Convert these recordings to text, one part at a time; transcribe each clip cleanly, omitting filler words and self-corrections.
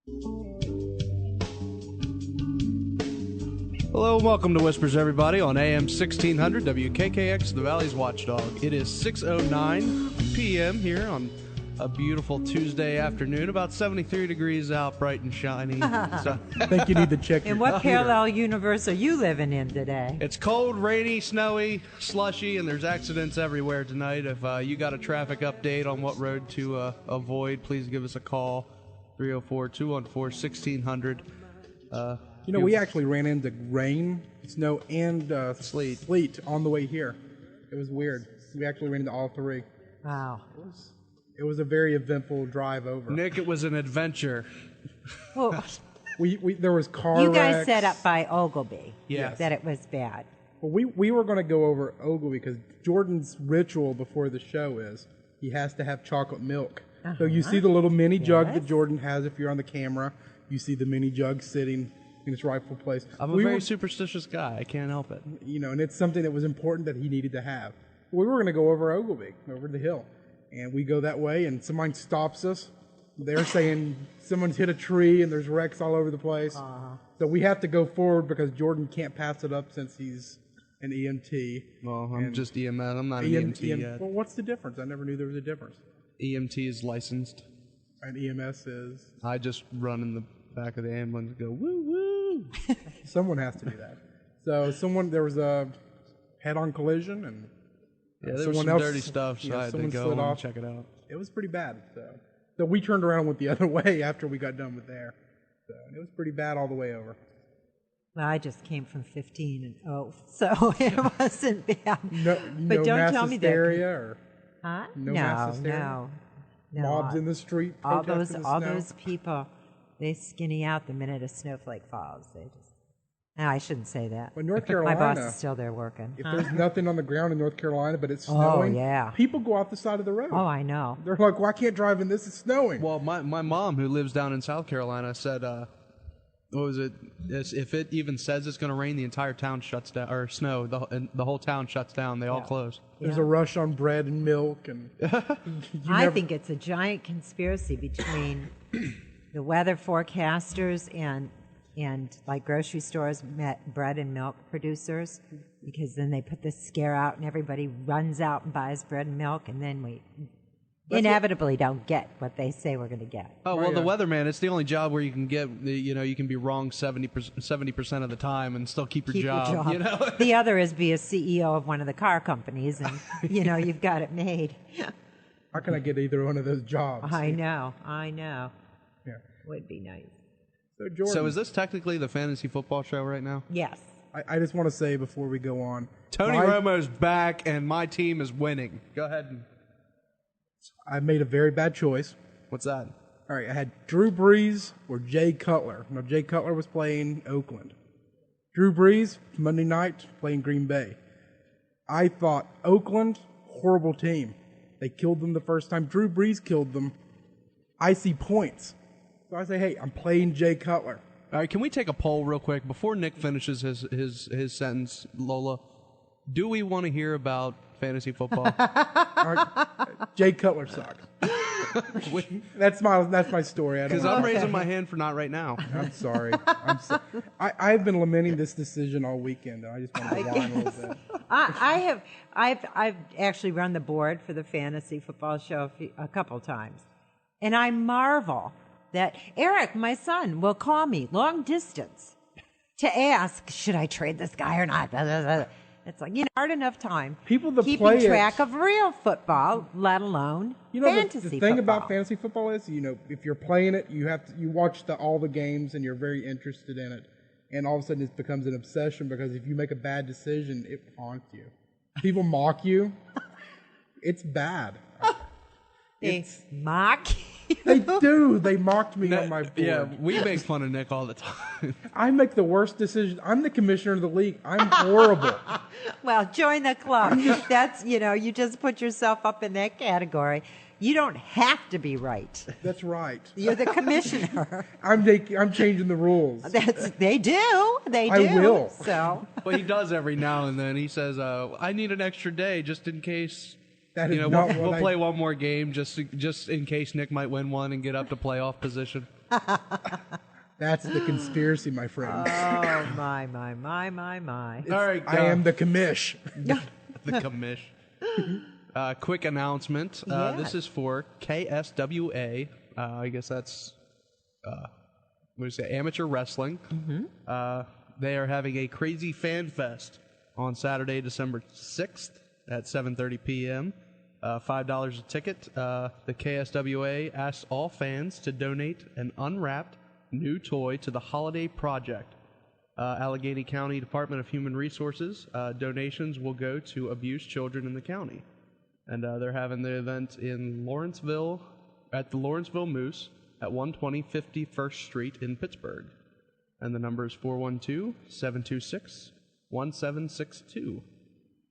Hello and welcome to Whispers, everybody, on AM 1600 WKKX, the Valley's Watchdog. It is 6:09 p.m. here on a beautiful Tuesday afternoon, about 73 degrees out, bright and shiny. So, I think you need to check In what parallel universe are you living in today? it's cold, rainy, snowy, slushy, and there's accidents everywhere tonight. If you got a traffic update on what road to avoid, please give us a call, 304-214-1600. You know, we actually ran into rain, snow, and sleet on the way here. It was weird. We actually ran into all three. Wow. It was a very eventful drive over. Nick, it was an adventure. Well, There was car you guys wrecks. set up by Ogilvy Yes. that it was bad. Well, we were going to go over Ogilvy because Jordan's ritual before the show is he has to have chocolate milk. So you see the little mini jug that Jordan has if you're on the camera. You see the mini jug sitting in its rightful place. I'm a very superstitious guy. I can't help it. You know, and it's something that was important that he needed to have. We were going to go over Ogilvy, over the hill, and we go that way, and someone stops us. They're saying someone's hit a tree, and there's wrecks all over the place. So we have to go forward because Jordan can't pass it up since he's an EMT. Well, I'm just EMS. I'm not an EMT yet. Well, what's the difference? I never knew there was a difference. EMT is licensed. And EMS is? I just run in the back of the ambulance and go, woo, woo. Someone has to do that. So there was a head-on collision, and Yeah, there was someone some else, dirty stuff, so I had to someone go slid and off. check it out. It was pretty bad. So we turned around and went the other way after we got done with there. So it was pretty bad all the way over. Well, I just came from 15 and so it wasn't bad. But don't mass tell me hysteria that. or Huh? mass hysteria? No. Mobs in the street all protesting the snow? those people, they skinny out the minute a snowflake falls. They just. No, I shouldn't say that. Well, North My Carolina, boss is still there working. if there's nothing on the ground in North Carolina but it's snowing, yeah. people go off the side of the road. Oh, I know. They're like, well, I can't drive in this. It's snowing. Well, my mom, who lives down in South Carolina, said, what was it? If it even says it's going to rain, the entire town shuts down, or snow, the whole town shuts down. They all close. There's a rush on bread and milk. And I think it's a giant conspiracy between the weather forecasters and like grocery stores, bread and milk producers, because then they put this scare out and everybody runs out and buys bread and milk, and then we inevitably don't get what they say we're going to get. Oh, well, the weatherman, it's the only job where you can get, you can be wrong 70% of the time and still keep your job. You know? The other is be a CEO of one of the car companies, and, you've got it made. how can I get either one of those jobs? I know. Yeah. Would be nice. So, Jordan, So is this technically the fantasy football show right now? Yes. I just want to say before we go on, Tony Romo's back, and my team is winning. Go ahead. I made a very bad choice. What's that? All right, I had Drew Brees or Jay Cutler. Now, Jay Cutler was playing Oakland. Drew Brees, Monday night, playing Green Bay. I thought, Oakland, horrible team. They killed them the first time. Drew Brees killed them. I see points. So I say, hey, I'm playing Jay Cutler. All right, can we take a poll real quick before Nick finishes his sentence, Lola? Do we want to hear about fantasy football? All right, Jay Cutler sucks. That's my story. Because I'm raising my hand for not right now. I'm sorry. I've been lamenting this decision all weekend. I just wanted to whine a little bit. I've actually run the board for the fantasy football show a couple times, and I marvel that Eric, my son, will call me long distance to ask, should I trade this guy or not? It's like, hard enough time People that keeping play track of real football, let alone fantasy the thing football. about fantasy football is, if you're playing it, you watch all the games and you're very interested in it, and all of a sudden it becomes an obsession because if you make a bad decision, it haunts you. People mock you. It's bad. They mock you. They do. They mocked me on my board. Yeah, we make fun of Nick all the time. I make the worst decisions. I'm the commissioner of the league. I'm horrible. Well, join the club. That's, you just put yourself up in that category. You don't have to be right. That's right. You're the commissioner. I'm changing the rules. They do. They do. I will. So. Well, he does every now and then. He says, I need an extra day just in case. That is not we'll play one more game just in case Nick might win one and get up to playoff position. That's the conspiracy, my friend. Oh, my. All right, I am the commish. the commish. Quick announcement. This is for KSWA. I guess that's amateur wrestling. They are having a crazy fan fest on Saturday, December 6th at 7:30 p.m. $5 a ticket. The KSWA asks all fans to donate an unwrapped new toy to the Holiday Project. Allegheny County Department of Human Resources. Donations will go to abused children in the county. And they're having the event in Lawrenceville, at the Lawrenceville Moose at 120 51st Street in Pittsburgh. And the number is 412-726-1762.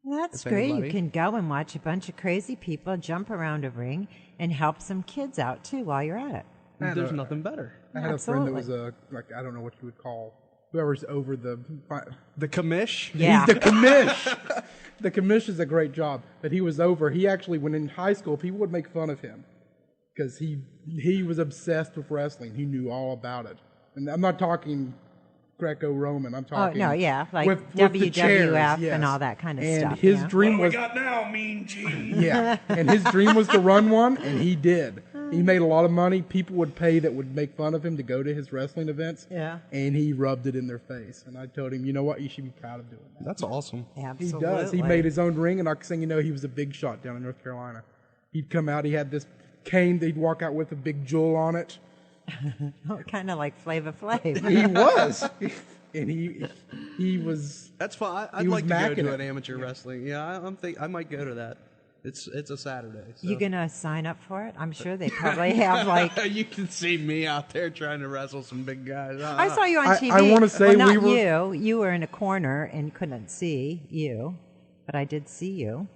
That's great. You can go and watch a bunch of crazy people jump around a ring and help some kids out, too, while you're at it. There's nothing better. I had a friend that was I don't know what you would call whoever's over the commish? Yeah. He's the commish. The commish is a great job. But he was over. He actually, when in high school, people would make fun of him because he was obsessed with wrestling. He knew all about it. And I'm not talking Greco-Roman. I'm talking like with WWF the chairs, and all that kind of stuff. And his dream was... What do we got now, Mean Gene? Yeah, and his dream was to run one, and he did. He made a lot of money. People would pay that would make fun of him to go to his wrestling events. Yeah. And he rubbed it in their face. And I told him, you know what? You should be proud of doing that. That's awesome. Absolutely. He does. He made his own ring, and next thing you know, he was a big shot down in North Carolina. He'd come out. He had this cane that he'd walk out with a big jewel on it. Kind of like Flava Flav. He was. And he was... That's fine. I'd like to go to an amateur wrestling. Yeah, I might go to that. It's a Saturday. So. You gonna sign up for it? I'm sure they probably have like. You can see me out there trying to wrestle some big guys. I saw you on TV. I want to say well, we not were. You were in a corner and couldn't see you, but I did see you.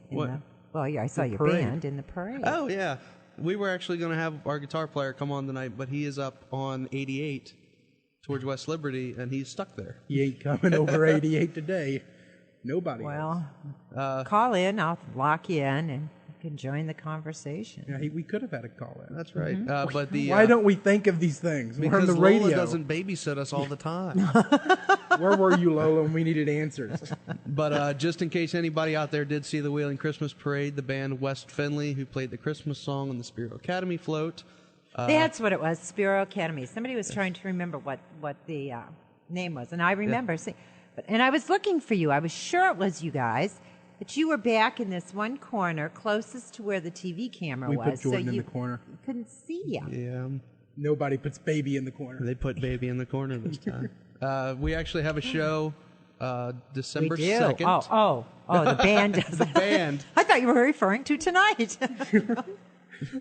I saw your parade. band in the parade. Oh yeah, we were actually going to have our guitar player come on tonight, but he is up on 88 towards West Liberty, and he's stuck there. He ain't coming over 88 today. Nobody. Well, call in. I'll lock you in, and you can join the conversation. Yeah, we could have had a call in. That's right. But why don't we think of these things? We're on because the radio. Lola doesn't babysit us all the time. Where were you, Lola, when we needed answers? But just in case anybody out there did see the Wheeling Christmas Parade, the band West Finley, who played the Christmas song on the Spiro Academy float. That's what it was, Spiro Academy. Somebody was trying to remember what the name was, and I remember seeing. And I was looking for you. I was sure it was you guys, but you were back in this one corner closest to where the TV camera was. We put Jordan so in the corner. Couldn't see you. Yeah. Nobody puts baby in the corner. They put baby in the corner this time. We actually have a show December We do. 2nd. Oh, the band does. The band. I thought you were referring to tonight.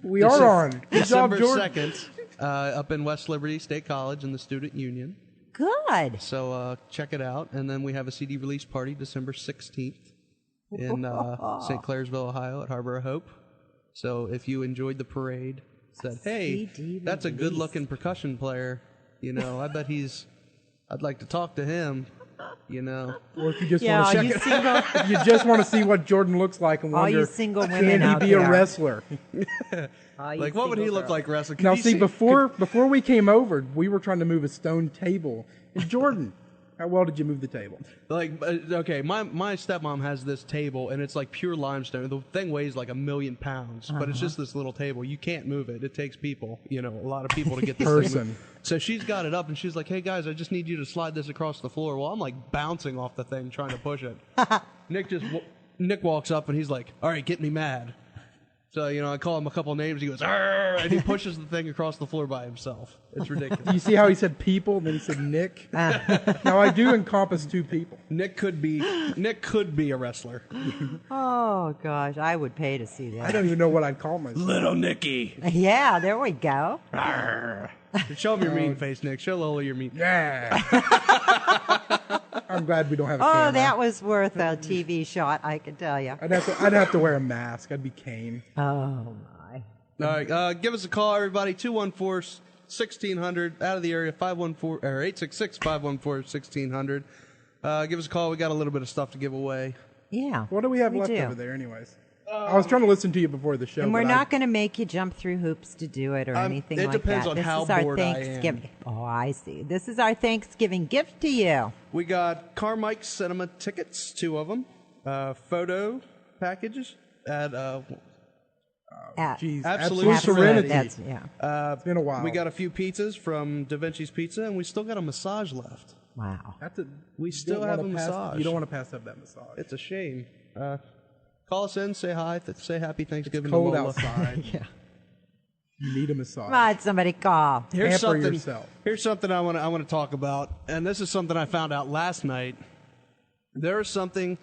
We are on. Good December job, Jordan. 2nd, up in West Liberty State College in the Student Union. Good. So check it out. And then we have a CD release party December 16th in St. Clairsville, Ohio at Harbor of Hope. So if you enjoyed the parade, said, hey, CD that's a good-looking percussion player. You know, I bet I'd like to talk to him. You know, or if you just Yeah, want to all you check single, if you just want to see what Jordan looks like and all wonder, you single women can he out be there. a wrestler? like what would he look like wrestling? Could Now, you see, before we came over, we were trying to move a stone table. And Jordan, how well did you move the table? Like, okay, my stepmom has this table, and it's like pure limestone. The thing weighs like 1,000,000 pounds, but it's just this little table. You can't move it. It takes people, a lot of people to get this thing Person. moved. So she's got it up, and she's like, hey, guys, I just need you to slide this across the floor. Well, I'm like bouncing off the thing trying to push it. Nick walks up, and he's like, all right, get me mad. So, I call him a couple names. He goes, "Arr!" And he pushes the thing across the floor by himself. It's ridiculous. You see how he said people, and then he said Nick? Now, I do encompass two people. Nick could be a wrestler. Oh, gosh. I would pay to see I that. don't even know what I'd call myself. Little Nicky. Yeah, there we go. Arr. Show him your mean face, Nick. Show Lola your mean. Yeah. I'm glad we don't have a Oh, camera. that was worth a TV shot, I can tell you. I'd have to wear a mask. I'd be Kane. Oh, my. All right, give us a call, everybody. 214-1600. Out of the area, 866-514-1600. Give us a call. We got a little bit of stuff to give away. Yeah. What do we have left do. over there, anyways? I was trying to listen to you before the show. And we're but not going to make you jump through hoops to do it or anything like that. It depends on how bored I am. Oh, I see. This is our Thanksgiving gift to you. We got Carmike Cinema tickets, 2 of them. Photo packages at Absolute Serenity. It's been a while. We got a few pizzas from Da Vinci's Pizza, and we still got a massage left. Wow. We still have a massage. You don't want to pass up that massage. It's a shame. Call us in, say hi, say happy Thanksgiving. It's cold to Lola. outside. Yeah. You need a massage. Come on, somebody call. Here's Pamper something. yourself. Here's something I want to talk about, and this is something I found out last night. There is something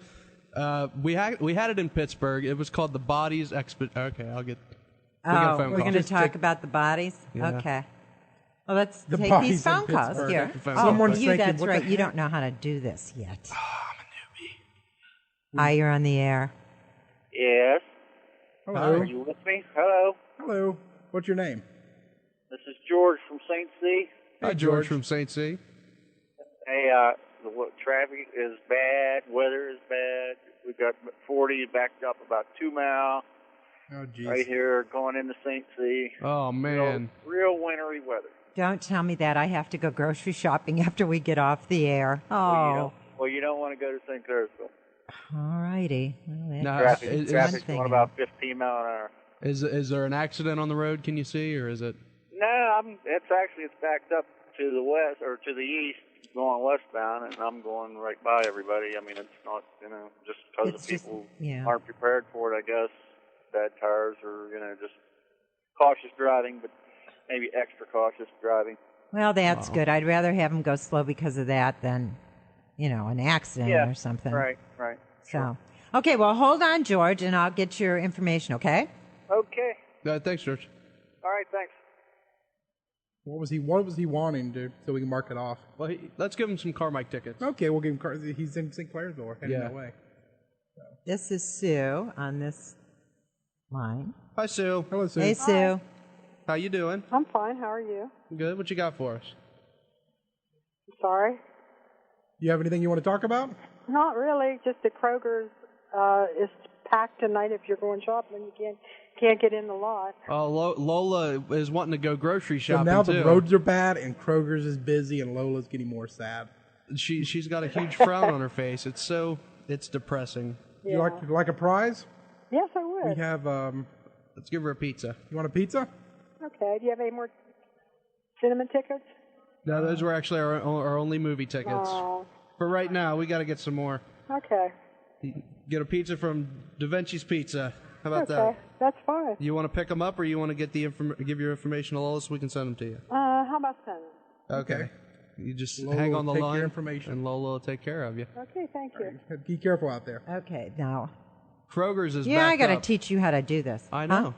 we had it in Pittsburgh. It was called the Bodies Expedition. Okay, I'll get. Oh, we're going to talk about the bodies? Yeah. Okay. Well, let's The take bodies these phone in calls Pittsburgh. here. Someone's you, thinking, that's what the right. You heck? don't know how to do this yet. I'm a newbie. Hi, you're on the air. Yes. Hello. Are you with me? Hello. Hello. What's your name? This is George from St. C. Hi, George from St. C. Hey, the traffic is bad. Weather is bad. We've got 40 backed up about 2 miles Oh, jeez. right here going into St. C. Oh man. Real wintry weather. Don't tell me that. I have to go grocery shopping after we get off the air. Oh. Well, you don't want to go to St. Clairsville. All righty. Well, No, Traffic's going about 15 miles an hour. Is there an accident on the road? Can you see, or is it? No, it's backed up to the west or to the east, going westbound, and I'm going right by everybody. I mean, it's not, just because the people aren't prepared for it, I guess. Bad tires or, just cautious driving, but maybe extra cautious driving. Well, that's good. I'd rather have them go slow because of that than, an accident or something. Right. So, okay, well, hold on, George, and I'll get your information, okay? Okay. Thanks, George. All right, thanks. What was he wanting to so we can mark it off? Well, let's give him some Carmike tickets. Okay, we'll give him cards. He's in St. Clairsville, heading that way. This is Sue on this line. Hi, Sue. Hello, Sue. Hey, Sue. How you doing? I'm fine. How are you? Good. What you got for us? Sorry. You have anything you want to talk about? Not really. Just the Kroger's is packed tonight. If you're going shopping, you can't get in the lot. Oh, Lola is wanting to go grocery So shopping now too. the roads are bad and Kroger's is busy and Lola's getting more sad. She's got a huge frown on her face. It's depressing. Would you like a prize? Yes, I would. We have. Let's give her a pizza. You want a pizza? Okay. Do you have any more cinnamon tickets? No, those were actually our only movie tickets. Oh. For right now, we got to get some more. Okay. Get a pizza from Da Vinci's Pizza. How about Okay. that? That's fine. You want to pick them up, or you want to get give your information to Lola so we can send them to you? How about sending? Okay. You just Lola hang on will the take your line, information. and Lola will take care of you. Okay. Thank you. Be careful out there. Okay, now. Kroger's is Yeah, I backed got to up. teach you how to do this. I know. Huh?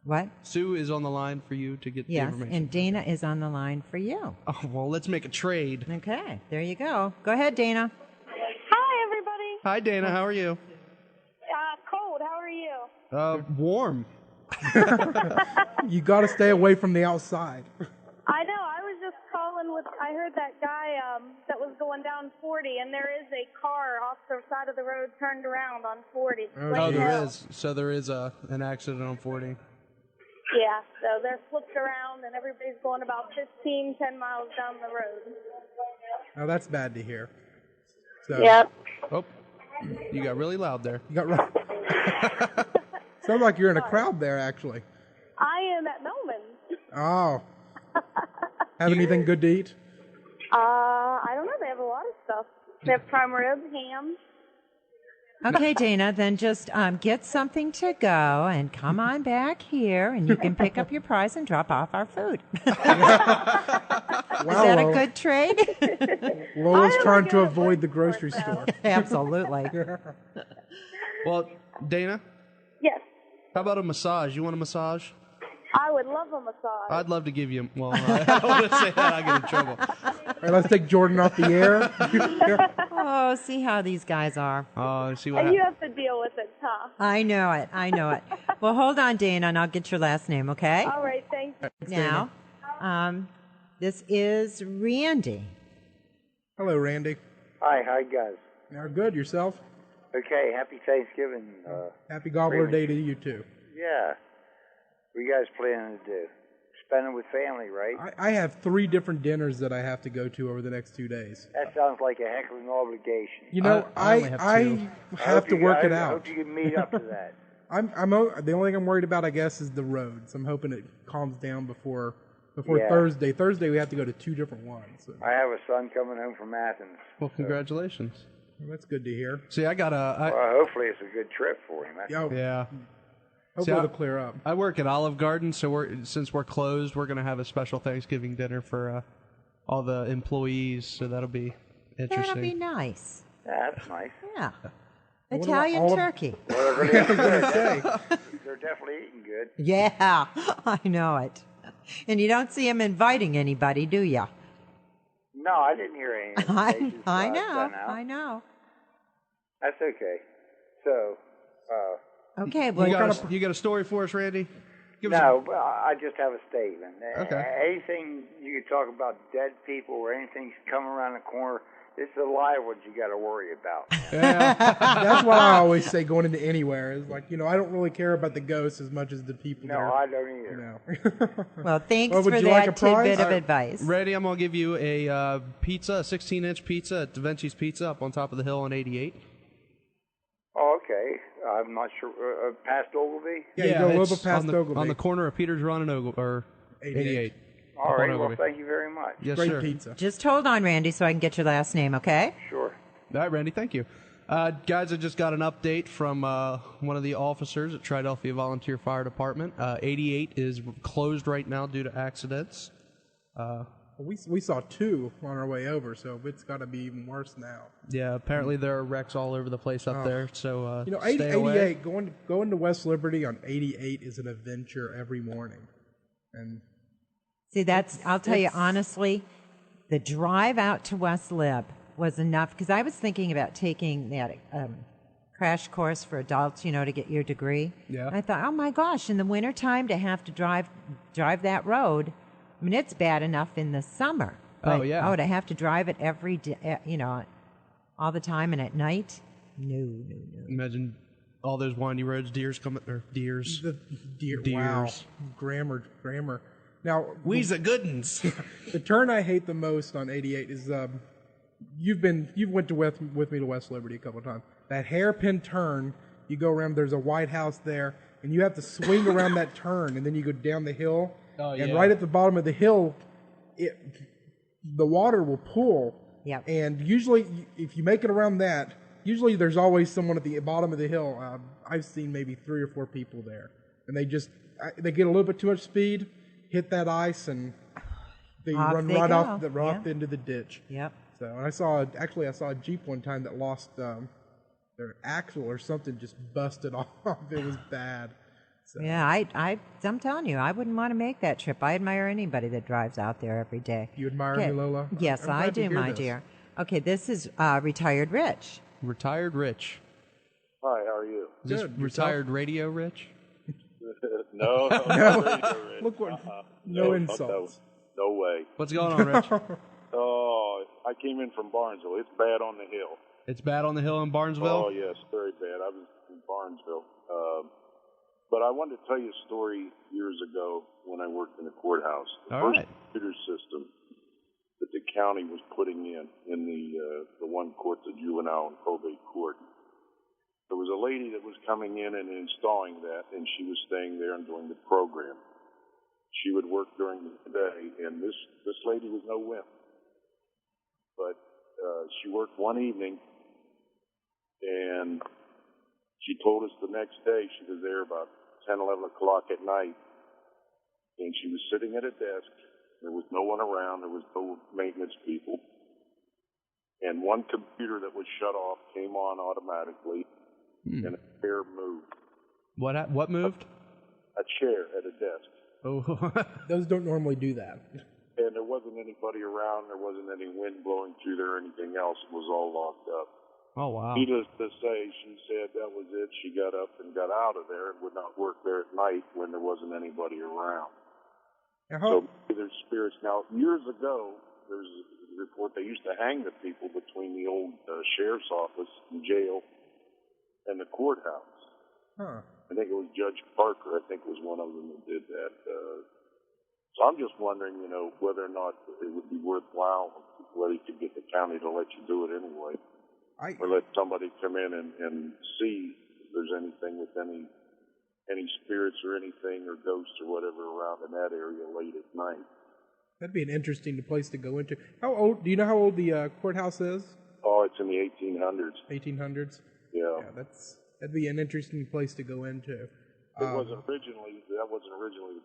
What? Sue is on the line for you to get the Yes, information. and Dana is on the line for you. Oh, well, let's make a trade. Okay, there you go. Go ahead, Dana. Hi, everybody. Hi, Dana. How are you? Cold. How are you? Warm. You got to stay away from the outside. I know. I was just calling I heard that guy that was going down 40, and there is a car off the side of the road turned around on 40. Oh, there is. So there is an accident on 40. Yeah, so they're flipped around, and everybody's going about 10 miles down the road. Now that's bad to hear. So, Yep. Oh, you got really loud there. You got right. Sounds like you're in a crowd there, actually. I am at Melman's. Oh. Have anything good to eat? I don't know. They have a lot of stuff. They have prime rib, ham. Okay, Dana, then just get something to go and come on back here, and you can pick up your prize and drop off our food. Is that a good trade? Lola's trying to avoid the grocery store. Absolutely. Well, Dana, Yes. how about a massage? You want a massage? I would love a massage. I'd love to give you. Well, I don't want to say that. I get in trouble. All right, let's take Jordan off the air. Oh, see how these guys are. Oh, see what And you have to deal with it, huh? I know it. Well, hold on, Dana, and I'll get your last name, okay? All right, thank you. Now, this is Randy. Hello, Randy. Hi, guys. Now, good. Yourself? Okay, happy Thanksgiving. Happy Gobbler Day to you, too. Yeah. What are you guys planning to do? Spending with family, right? I have 3 different dinners that I have to go to over the next 2 days. That sounds like a heck of an obligation. You know, I have to work it out. I hope you can meet up to that. The only thing I'm worried about, I guess, is the roads. I'm hoping it calms down before Yeah. Thursday. Thursday we have to go to 2 different ones. So. I have a son coming home from Athens. Well, congratulations. Well, that's good to hear. See, I got well, hopefully it's a good trip for him. Yeah. Hopefully it'll clear up. I work at Olive Garden, so since we're closed, we're going to have a special Thanksgiving dinner for all the employees, so that'll be interesting. That'll be nice. Yeah, that's nice. Yeah. Italian turkey. Whatever they say. They're definitely eating good. Yeah, I know it. And you don't see him inviting anybody, do you? No, I didn't hear any. I know. That's okay. So, okay, well, you got a story for us, Randy? I just have a statement. Okay. Anything you could talk about dead people or anything come around the corner, it's the live ones you got to worry about. Yeah. That's what I always say going into anywhere. Is like, I don't really care about the ghosts as much as the people. No, I don't either. No. Well, thanks for that tidbit of advice. Randy, I'm going to give you a pizza, a 16-inch pizza at Da Vinci's Pizza up on top of the hill on 88. Oh, okay. I'm not sure. Past Ogilvy? Yeah, you go a little bit past Ogilvy. On the corner of Peters Run and 88. All right, well, thank you very much. Yes, Great sir. pizza. Just hold on, Randy, so I can get your last name, okay? Sure. All right, Randy, thank you. Guys, I just got an update from one of the officers at Triadelphia Volunteer Fire Department. 88 is closed right now due to accidents. We saw 2 on our way over, so it's got to be even worse now. Yeah, apparently there are wrecks all over the place up there. So 88 going to West Liberty on 88 is an adventure every morning, and. See, I'll tell you honestly, the drive out to West Lib was enough, because I was thinking about taking that crash course for adults, to get your degree. Yeah. And I thought, oh my gosh, in the wintertime to have to drive that road, I mean, it's bad enough in the summer. But, to have to drive it every day, all the time and at night? No. Imagine all those windy roads, deers. The deer. Wow. Grammar. Now, we's a good uns. The turn I hate the most on 88 is you've went with me to West Liberty a couple of times. That hairpin turn, you go around. There's a White House there, and you have to swing around that turn, and then you go down the hill. Oh, yeah. And right at the bottom of the hill, the water will pool. Yeah. And usually, if you make it around that, usually there's always someone at the bottom of the hill. I've seen maybe 3 or 4 people there, and they get a little bit too much speed. Hit that ice and they run right off into the ditch. Yep. So and I saw a Jeep one time that lost their axle or something, just busted off. It was bad. So. Yeah, I'm telling you, I wouldn't want to make that trip. I admire anybody that drives out there every day. You admire me, Lola? Yes, I do, my dear. Okay, this is Retired Rich. Retired Rich. Hi, how are you? Is this Retired Radio Rich? No. Look what. No insults. No way. What's going on, Rich? Oh, I came in from Barnesville. It's bad on the hill. It's bad on the hill in Barnesville? Oh, yes, very bad. I was in Barnesville. But I wanted to tell you a story years ago when I worked in the courthouse. The first computer system that the county was putting in the one court, the juvenile and probate court. There was a lady that was coming in and installing that, and she was staying there and doing the program. She would work during the day, and this lady was no wimp. But she worked one evening, and she told us the next day she was there about 10, 11 o'clock at night, and she was sitting at a desk. There was no one around. There was no maintenance people. And one computer that was shut off came on automatically, and a chair moved. What moved? A chair at a desk. Oh, those don't normally do that. And there wasn't anybody around. There wasn't any wind blowing through there or anything else. It was all locked up. Oh, wow. Needless to say, she said that was it. She got up and got out of there and would not work there at night when there wasn't anybody around. So there's spirits. Now, years ago, there's a report they used to hang the people between the old sheriff's office and jail and the courthouse. Huh. I think it was Judge Parker. I think was one of them that did that. So I'm just wondering, whether or not it would be worthwhile, whether you could get the county to let you do it anyway, or let somebody come in and see if there's anything with any spirits or anything or ghosts or whatever around in that area late at night. That'd be an interesting place to go into. How old? Do you know how old the courthouse is? Oh, it's in the 1800s. 1800s. Yeah. That'd be an interesting place to go into. That wasn't originally the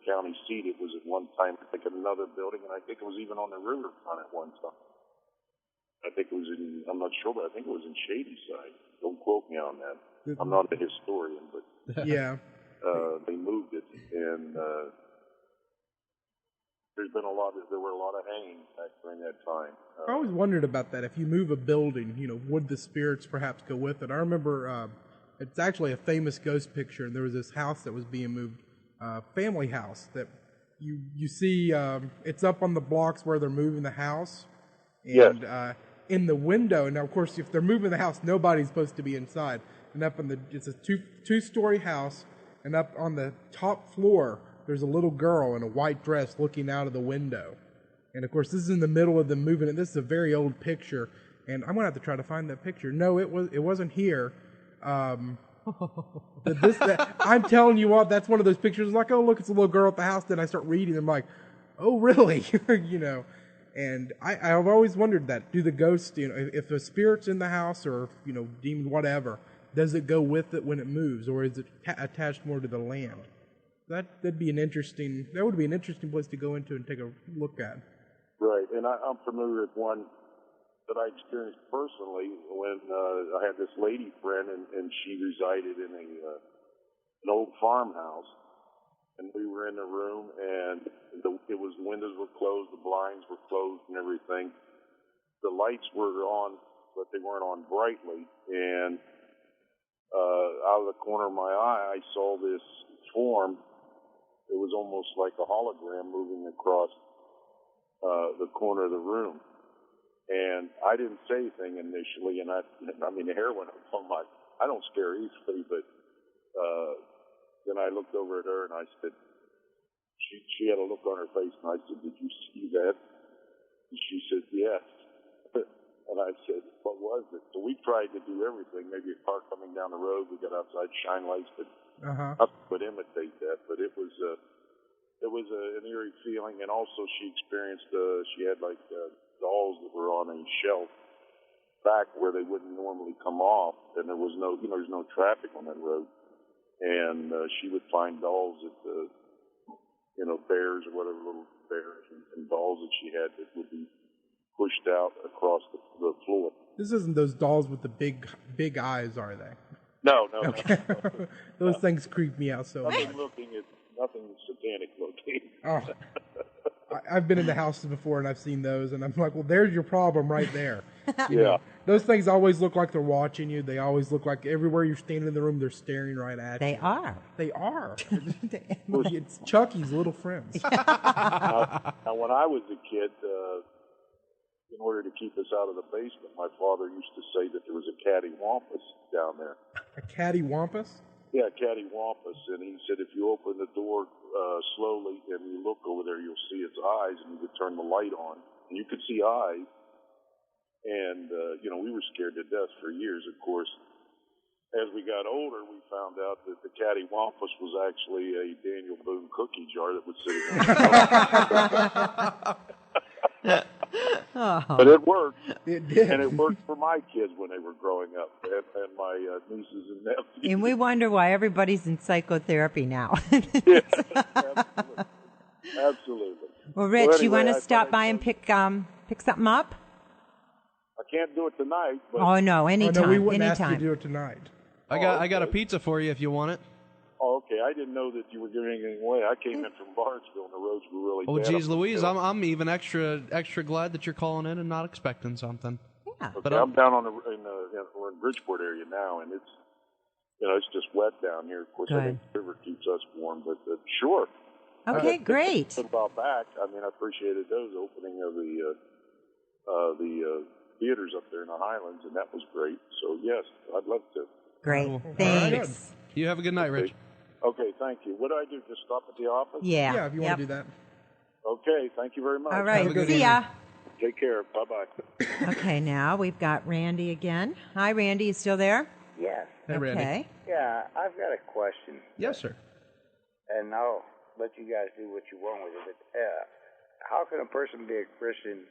county seat. It was at one time, I think, in another building, and I think it was even on the riverfront at one time. I think it was I'm not sure, but I think it was in Shadyside. Don't quote me on that. I'm not a historian, but yeah. They moved it, and there were a lot of hangings back during that time. I always wondered about that. If you move a building, would the spirits perhaps go with it? I remember it's actually a famous ghost picture, and there was this house that was being moved, family house that you see. It's up on the blocks where they're moving the house, and in the window. Now, of course, if they're moving the house, nobody's supposed to be inside. And it's a two-story house, and up on the top floor, there's a little girl in a white dress looking out of the window. And of course, this is in the middle of them moving it. This is a very old picture, and I'm gonna have to try to find that picture. No, it wasn't here. I'm telling you what, that's one of those pictures. Like, oh look, it's a little girl at the house. Then I start reading, I'm like, oh really? And I've always wondered that. Do the ghosts, if the spirit's in the house or demon whatever, does it go with it when it moves, or is it attached more to the land? That would be an interesting place to go into and take a look at. Right, and I'm familiar with one that I experienced personally when I had this lady friend, and she resided in an old farmhouse, and we were in the room, and the windows were closed, the blinds were closed, and everything. The lights were on, but they weren't on brightly, and out of the corner of my eye, I saw this form. It was almost like a hologram moving across the corner of the room. And I didn't say anything initially, and the hair went up on my. I don't scare easily, but then I looked over at her and I said, she had a look on her face, and I said, "Did you see that?" And she said, "Yes." And I said, "What was it?" So we tried to do everything. Maybe a car coming down the road, we got outside, shine lights, but nothing would imitate that. But it was an eerie feeling, and also she experienced. She had like dolls that were on a shelf back where they wouldn't normally come off, and there was there's no traffic on that road, and she would find dolls at the bears or whatever, little bears and dolls that she had that would be pushed out across the floor. This isn't those dolls with the big eyes, are they? No. Okay. No. Those things creep me out so much. Looking at nothing satanic looking. Oh. I've been in the houses before and I've seen those, and I'm like, well, there's your problem right there. You know, those things always look like they're watching you. They always look like everywhere you're standing in the room, they're staring right at you. They are. It's Chucky's little friends. Now, when I was a kid, in order to keep us out of the basement, my father used to say that there was a cattywampus down there. A cattywampus? Yeah, cattywampus. And he said if you open the door slowly and you look over there, you'll see its eyes, and you could turn the light on. And you could see eyes. And, we were scared to death for years, of course. As we got older, we found out that the cattywampus was actually a Daniel Boone cookie jar that was sitting on the But it worked. It did. And it worked for my kids when they were growing up, and my nieces and nephews. And we wonder why everybody's in psychotherapy now. Yeah, absolutely. Well, Rich, anyway, you want to stop by and pick something up? I can't do it tonight. But oh, no, anytime. Oh, no, we wouldn't ask you to do it tonight. I got a pizza for you if you want it. Oh, okay. I didn't know that you were giving anything away. I came in from Barnesville, and the roads were really bad. Oh, geez, Louise, I'm even extra glad that you're calling in and not expecting something. Yeah. Okay, I'm down we're in Bridgeport area now, and it's it's just wet down here. Of course, I think the river keeps us warm, but sure. Okay, great. A while back, I appreciated those opening of the theaters up there in the Highlands, and that was great. So yes, I'd love to. Great. Cool. Thanks. Right. You have a good night, Rich. Okay, thank you. What do I do? Just stop at the office? Yeah. Yeah, if you want to do that. Okay, thank you very much. All right. See ya. Take care. Bye-bye. Okay, now we've got Randy again. Hi, Randy. You still there? Yes. Hey, Randy. Okay. Yeah, I've got a question. Yes, sir. And I'll let you guys do what you want with it. But how can a person be a Christian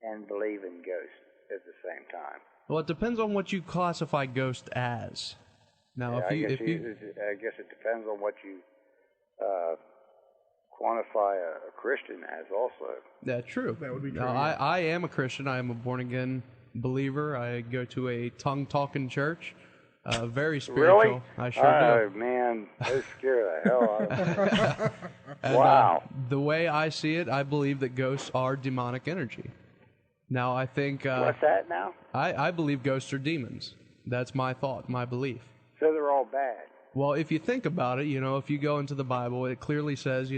and believe in ghosts at the same time? Well, it depends on what you classify ghost as. Now, I guess it depends on what you quantify a Christian as also. Yeah, true. That would be true. Now, Yeah. I am a Christian. I am a born-again believer. I go to a tongue-talking church. Very spiritual. Really? I sure do. Oh, man. They scare the hell out of me. And, wow. The way I see it, I believe that ghosts are demonic energy. Now, I think... What's that now? I believe ghosts are demons. That's my thought, my belief. So they're all bad. Well, if you think about it, if you go into the Bible, it clearly says,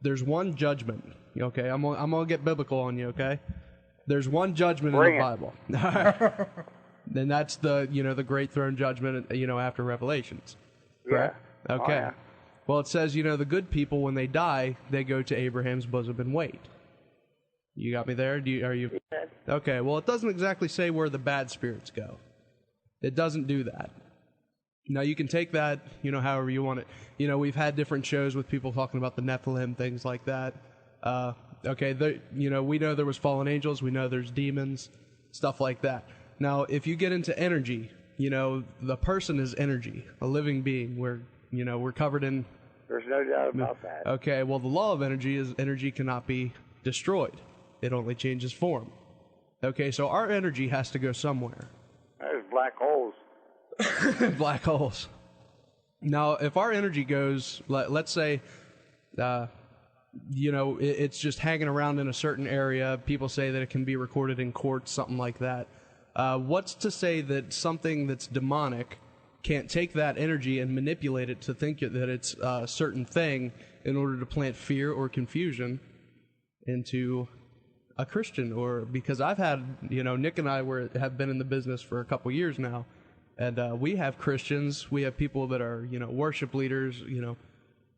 there's one judgment. Okay, I'm gonna get biblical on you. Okay, there's one judgment in the Bible. Then that's the the great throne judgment. After Revelations. Correct? Yeah. Okay. Oh, yeah. Well, it says the good people when they die they go to Abraham's bosom and wait. You got me there? Are you? Okay. Well, it doesn't exactly say where the bad spirits go. It doesn't do that. Now, you can take that, however you want it. We've had different shows with people talking about the Nephilim, things like that. We know there was fallen angels. We know there's demons, stuff like that. Now, if you get into energy, the person is energy, a living being. We're covered in... There's no doubt about that. Okay, well, the law of energy is energy cannot be destroyed. It only changes form. Okay, so our energy has to go somewhere. There's black holes. Black holes. Now, if our energy goes, let's say, it's just hanging around in a certain area. People say that it can be recorded in courts, something like that. What's to say that something that's demonic can't take that energy and manipulate it to think that it's a certain thing in order to plant fear or confusion into a Christian? Or because I've had, Nick and I have been in the business for a couple years now. And we have Christians, we have people that are, worship leaders,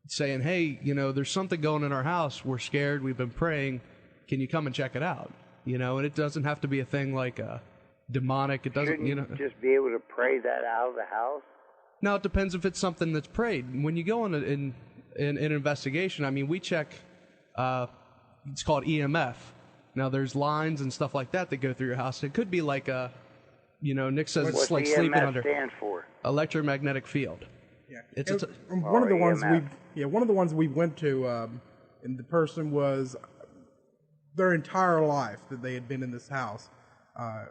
saying, hey, there's something going in our house. We're scared. We've been praying. Can you come and check it out? And it doesn't have to be a thing like demonic. It doesn't, Shouldn't you just be able to pray that out of the house? Now, it depends if it's something that's prayed. When you go in an investigation, we check, it's called EMF. Now, there's lines and stuff like that go through your house. It could be like a... Nick says it's like sleeping under. What's EMF stand for? Electromagnetic field. Yeah, it's one of the ones we went to, and the person was their entire life that they had been in this house,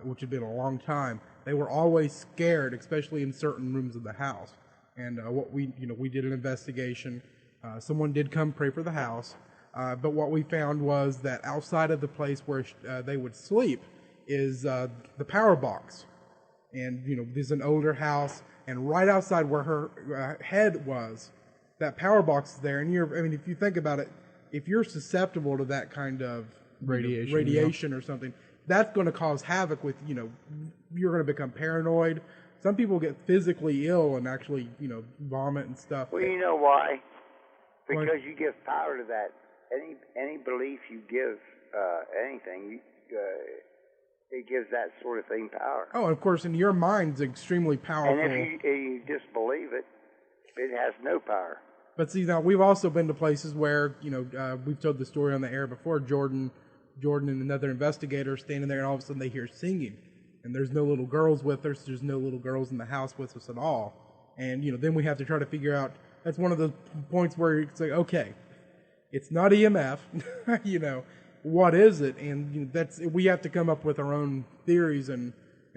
which had been a long time. They were always scared, especially in certain rooms of the house. And we did an investigation. Someone did come pray for the house, but what we found was that outside of the place where they would sleep is the power box. And, this is an older house, and right outside where her head was, that power box is there. And if you think about it, if you're susceptible to that kind of radiation or something, that's going to cause havoc with, you're going to become paranoid. Some people get physically ill and actually, vomit and stuff. Well, you know why? Because you give power to that. Any belief you give anything, it gives that sort of thing power. Oh, of course, and your mind's extremely powerful. And if you disbelieve it, it has no power. But see, now we've also been to places where, we've told the story on the air before, Jordan and another investigator standing there, and all of a sudden they hear singing. And there's no little girls with us. There's no little girls in the house with us at all. And, then we have to try to figure out, that's one of the points where it's like, okay, it's not EMF, what is it? And we have to come up with our own theories and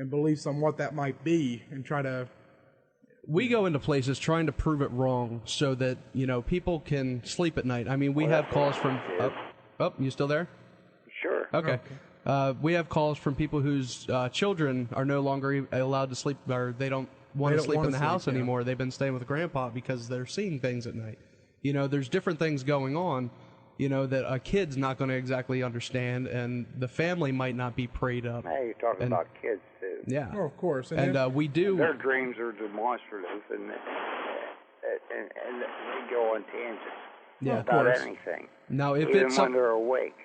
beliefs on what that might be and try to... We go into places trying to prove it wrong so that, people can sleep at night. We have calls from... Oh, you still there? Sure. Okay. We have calls from people whose children are no longer allowed to sleep, or they don't want to sleep in the house anymore. They've been staying with grandpa because they're seeing things at night. There's different things going on, that a kid's not going to exactly understand, and the family might not be prayed up. Now you're talking about kids, too. Yeah. Oh, of course. And we do. Their dreams are demonstrative, and they go on tangents about anything. Now, if even it's when they're awake.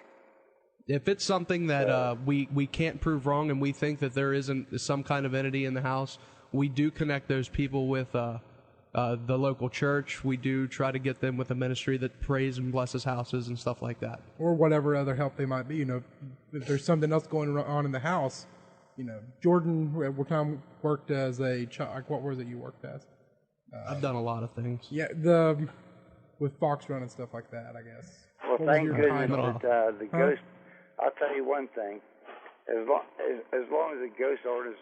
If it's something that we can't prove wrong, and we think that there isn't some kind of entity in the house, we do connect those people with the local church. We do try to get them with a ministry that prays and blesses houses and stuff like that. Or whatever other help they might be. You know, if there's something else going on in the house, you know, Jordan one time worked as a what was it you worked as? I've done a lot of things. Yeah, with Fox Run and stuff like that, I guess. Well, thank goodness that the ghost. I'll tell you one thing. As long as the ghosts aren't as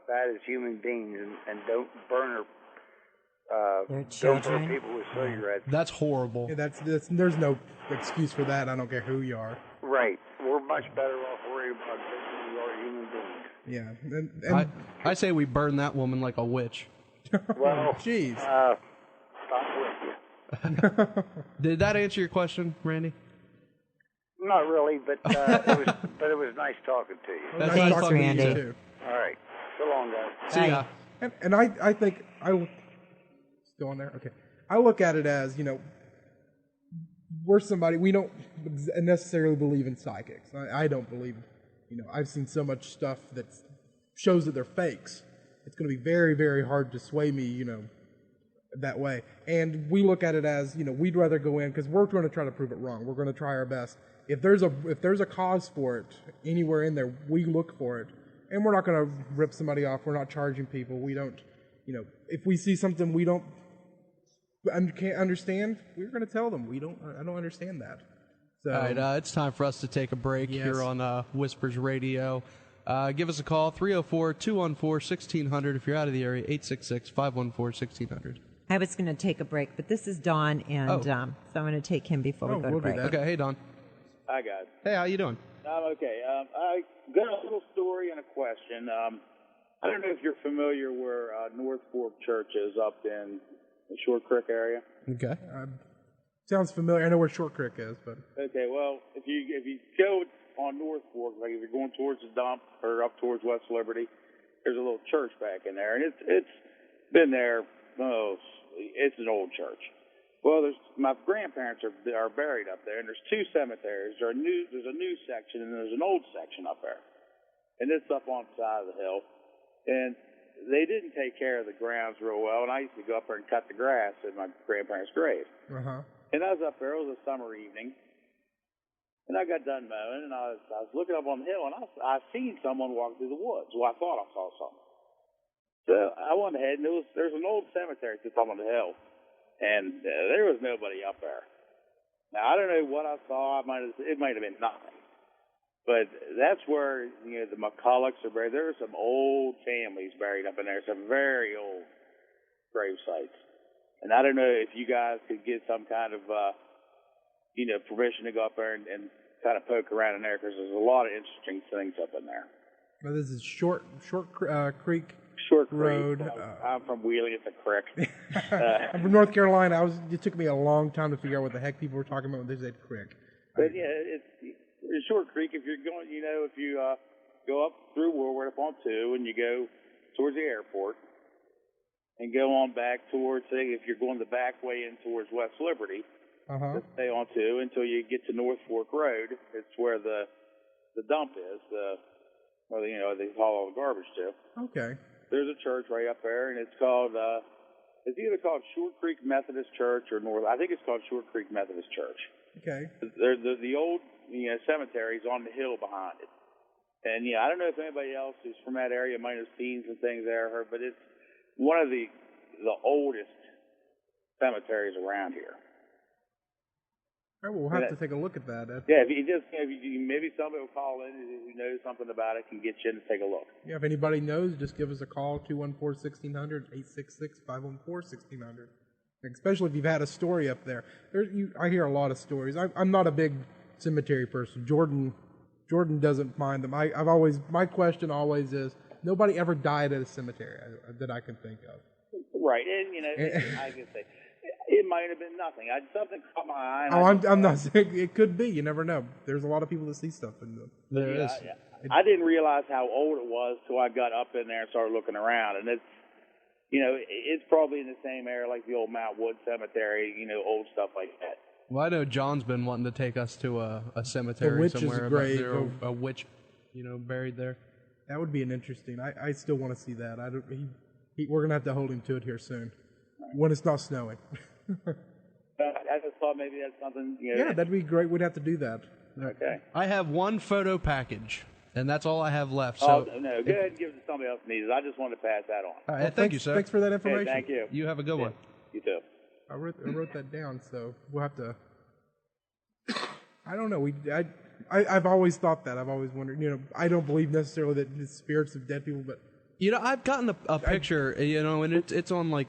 bad as human beings and don't burn don't burn people with cigarettes. That's horrible. Yeah, there's no excuse for that. I don't care who you are. Right. We're much better off worrying about ghosts than we are human beings. Yeah. And I say we burn that woman like a witch. Well, jeez. I'm with you. Did that answer your question, Randy? Not really, but it was nice talking to you. Thanks, Randy. Too. All right. So long, guys. See ya. And I think still on there. Okay. I look at it as, you know, we're somebody, we don't necessarily believe in psychics. I don't believe, you know, I've seen so much stuff that shows that they're fakes. It's going to be very, very hard to sway me, you know, that way. And we look at it as, you know, we'd rather go in because we're going to try to prove it wrong. We're going to try our best. If there's a cause for it anywhere in there, we look for it. And we're not going to rip somebody off. We're not charging people. We don't, you know, if we see something we can't understand, we're going to tell them I don't understand that. So, all right, it's time for us to take a break here on Whispers Radio. Give us a call, 304-214-1600. If you're out of the area, 866-514-1600. I was going to take a break, but this is Don, and so I'm going to take him before we go to break. Okay, hey, Don. Hi, guys. Hey, how you doing? I'm okay. I got a little story and a question. I don't know if you're familiar where North Fork Church is up in the Short Creek area. Okay. Sounds familiar. I know where Short Creek is, but okay. Well, if you go on North Fork, like if you're going towards the dump or up towards West Liberty, there's a little church back in there, and it's been there. It's an old church. Well, my grandparents are buried up there, and there's two cemeteries. There's a new section, and there's an old section up there, and it's up on the side of the hill. And they didn't take care of the grounds real well, and I used to go up there and cut the grass at my grandparents' grave. Uh-huh. And I was up there. It was a summer evening, and I got done mowing, and I was looking up on the hill, and I seen someone walk through the woods. Well, I thought I saw something. So I went ahead, and there's an old cemetery at the top of the hill. And there was nobody up there. Now, I don't know what I saw. It might have been nothing. But that's where, you know, the McCullochs are buried. There are some old families buried up in there, some very old grave sites. And I don't know if you guys could get some kind of, you know, permission to go up there and kind of poke around in there, because there's a lot of interesting things up in there. Well, this is Short Creek. Short Creek. Road. I'm from Wheeling. It's a creek. I'm from North Carolina. It took me a long time to figure out what the heck people were talking about when they said creek. But yeah, it's Short Creek. If you're going, you know, if you go up through Woolworth up on 2 and you go towards the airport and go on back towards, say, if you're going the back way in towards West Liberty, stay on 2 until you get to North Fork Road. It's where the dump is. Well, you know, they haul all the garbage to. Okay. There's a church right up there, and it's called, it's either called Short Creek Methodist Church or I think it's called Short Creek Methodist Church. Okay. There's the old, you know, cemetery's on the hill behind it. And, yeah, I don't know if anybody else who's from that area might have seen some things there, but it's one of the oldest cemeteries around here. All right, well, we'll have to take a look at that. Yeah, maybe somebody will call in who knows something about it, can get you in to take a look. Yeah, if anybody knows, just give us a call, 214-1600, 866-514-1600. Especially if you've had a story up there. I hear a lot of stories. I'm not a big cemetery person. Jordan doesn't mind them. My question always is, nobody ever died at a cemetery that I can think of. Right, and, you know, I can say, it might have been nothing. Something caught my eye. I'm not saying it could be. You never know. There's a lot of people that see stuff in them. There is. I didn't realize how old it was till I got up in there and started looking around, and it's, it's probably in the same area like the old Mount Wood Cemetery, old stuff like that. Well, I know John's been wanting to take us to a cemetery somewhere. A witch, buried there. That would be an interesting. I still want to see that. We're gonna have to hold him to it here soon, when it's not snowing. I just thought maybe that's something. Yeah, that'd be great. We'd have to do that. Okay. I have one photo package, and that's all I have left. So go ahead and give it to somebody else who needs it. I just wanted to pass that on. All right, thank you, sir. Thanks for that information. Hey, thank you. You have a good one. You too. I wrote that down, so we'll have to. I don't know. I've always thought that. I've always wondered. I don't believe necessarily that the spirits of dead people, but I've gotten a picture. And it's on like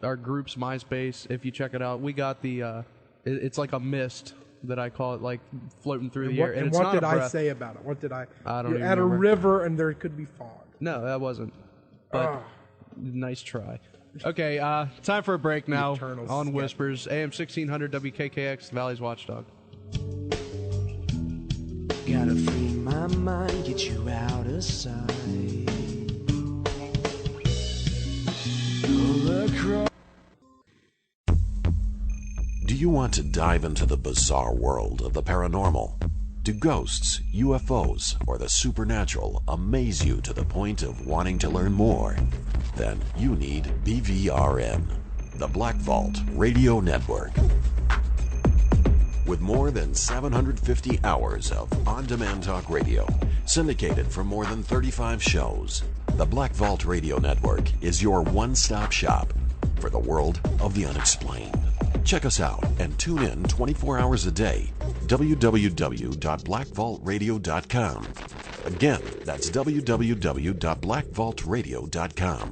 our group's MySpace. If you check it out, we got the. It's like a mist that I call it, like floating through the air. And it's what not did a I breath. say about it? What did I? I don't even at remember. A river, and there could be fog. No, that wasn't. But nice try. Okay, time for a break now on Whispers, AM 1600 WKKX, the Valley's Watchdog. Gotta free my mind, get you out of sight. Do you want to dive into the bizarre world of the paranormal? Do ghosts, UFOs, or the supernatural amaze you to the point of wanting to learn more? Then you need BVRN, the Black Vault Radio Network. With more than 750 hours of on-demand talk radio, syndicated from more than 35 shows, the Black Vault Radio Network is your one-stop shop for the world of the unexplained. Check us out and tune in 24 hours a day. www.blackvaultradio.com. Again, that's www.blackvaultradio.com.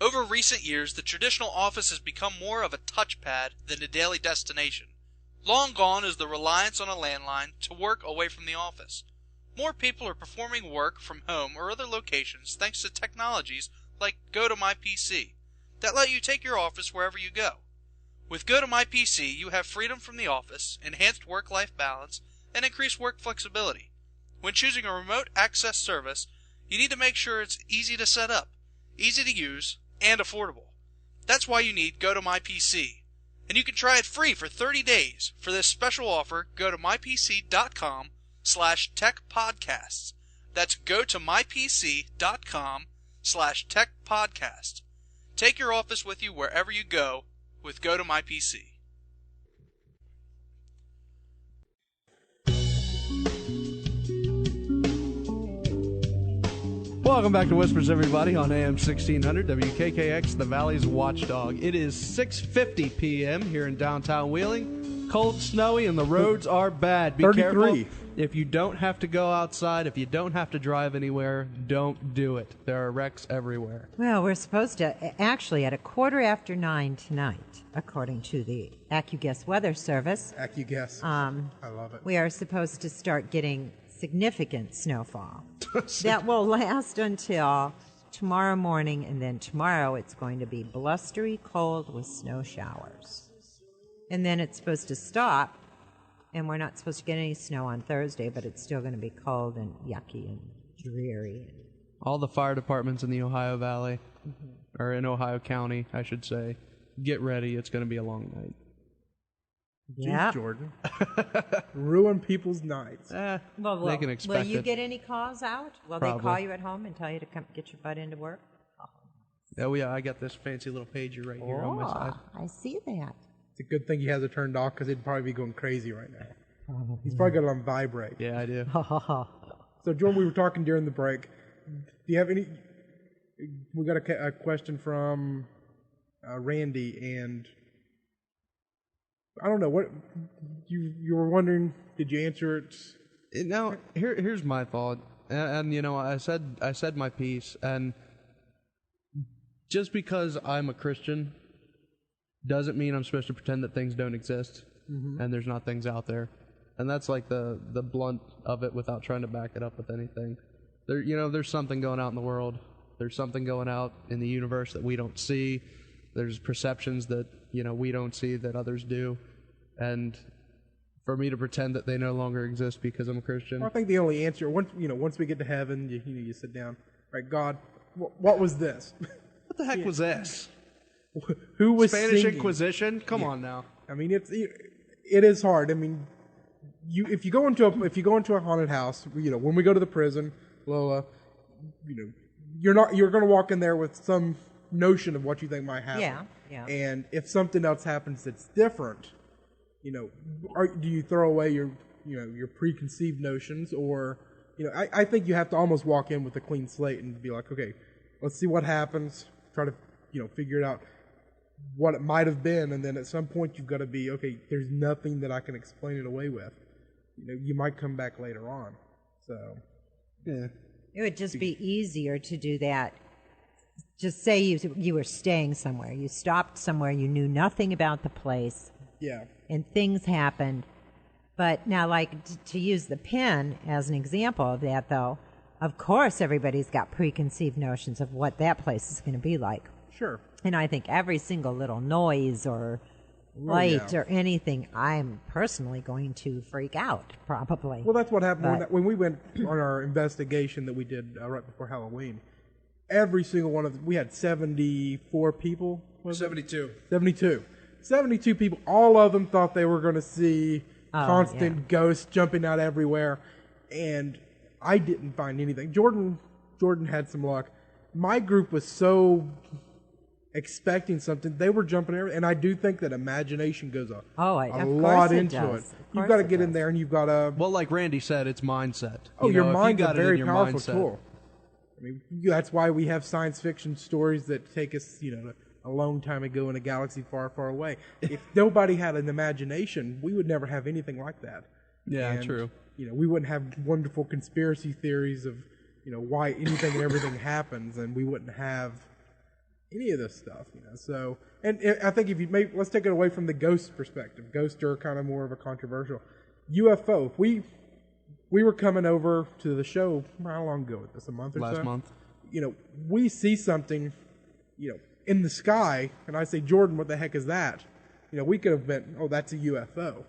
Over recent years, the traditional office has become more of a touchpad than a daily destination. Long gone is the reliance on a landline to work away from the office. More people are performing work from home or other locations thanks to technologies like GoToMyPC that let you take your office wherever you go. With GoToMyPC, you have freedom from the office, enhanced work-life balance, and increased work flexibility. When choosing a remote access service, you need to make sure it's easy to set up, easy to use, and affordable. That's why you need GoToMyPC. And you can try it free for 30 days. For this special offer, go to mypc.com/techpodcasts. That's go to mypc.com/techpodcasts. Take your office with you wherever you go with GoToMyPC. Welcome back to Whispers, everybody, on AM 1600 WKKX, the Valley's Watchdog. It is 6:50 p.m. here in downtown Wheeling. Cold, snowy, and the roads are bad. Be 33. careful. If you don't have to go outside, if you don't have to drive anywhere, don't do it. There are wrecks everywhere. Well, we're supposed to, actually, at 9:15 tonight, according to the AccuGuess Weather Service. AccuGuess. I love it. We are supposed to start getting significant snowfall. That will last until tomorrow morning, and then tomorrow it's going to be blustery cold with snow showers. And then it's supposed to stop, and we're not supposed to get any snow on Thursday, but it's still going to be cold and yucky and dreary. All the fire departments in the Ohio Valley, or in Ohio County, I should say, get ready. It's going to be a long night. Yeah, Jordan. Ruin people's nights. They can expect will you it. get any calls out? Will Probably. they call you at home and tell you to come get your butt into work? Oh, yeah, I got this fancy little pager right here on my side. I see that. It's a good thing he has it turned off, because he'd probably be going crazy right now. He's probably got it on vibrate. Yeah, I do. So, Jordan, we were talking during the break. Do you have any... We got a question from Randy, and... I don't know what you were wondering. Did you answer it? Now, here's my thought, and you know, I said my piece, and just because I'm a Christian doesn't mean I'm supposed to pretend that things don't exist and there's not things out there, and that's like the blunt of it without trying to back it up with anything. There's something going out in the world. There's something going out in the universe that we don't see. There's perceptions that we don't see that others do, and for me to pretend that they no longer exist because I'm a Christian. Well, I think the only answer, once we get to heaven, you sit down, right? God, what was this? What the heck was this? Who was Spanish singing? Inquisition? Come on now. I mean, it is hard. I mean, if you go into a haunted house, when we go to the prison, Lola, you're going to walk in there with some notion of what you think might happen. Yeah. And if something else happens that's different, do you throw away your preconceived notions, or I think you have to almost walk in with a clean slate and be like, okay, let's see what happens. Try to figure it out what it might have been, and then at some point you've got to be okay. There's nothing that I can explain it away with. You might come back later on. So yeah, it would just be easier to do that. Just say you were staying somewhere, you stopped somewhere, you knew nothing about the place. Yeah. And things happened. But now, like, to use the pen as an example of that, though, of course everybody's got preconceived notions of what that place is going to be like. Sure. And I think every single little noise or light or anything, I'm personally going to freak out, probably. Well, that's what happened when we went on our investigation that we did right before Halloween. Every single one of we had 74 people. 72. 72 people. All of them thought they were going to see constant ghosts jumping out everywhere, and I didn't find anything. Jordan had some luck. My group was so expecting something, they were jumping everywhere, and I do think that imagination goes a lot into it. You've got to get in there, and you've got to. Well, like Randy said, it's mindset. Your mind's a very powerful tool. I mean, that's why we have science fiction stories that take us, a long time ago in a galaxy far, far away. If nobody had an imagination, we would never have anything like that. Yeah, true. We wouldn't have wonderful conspiracy theories of, why anything and everything happens, and we wouldn't have any of this stuff, So, and I think let's take it away from the ghost perspective. Ghosts are kind of more of a controversial. UFO. We were coming over to the show, how long ago was this, a month or so? Last month. We see something, in the sky, and I say, Jordan, what the heck is that? We could have been, that's a UFO.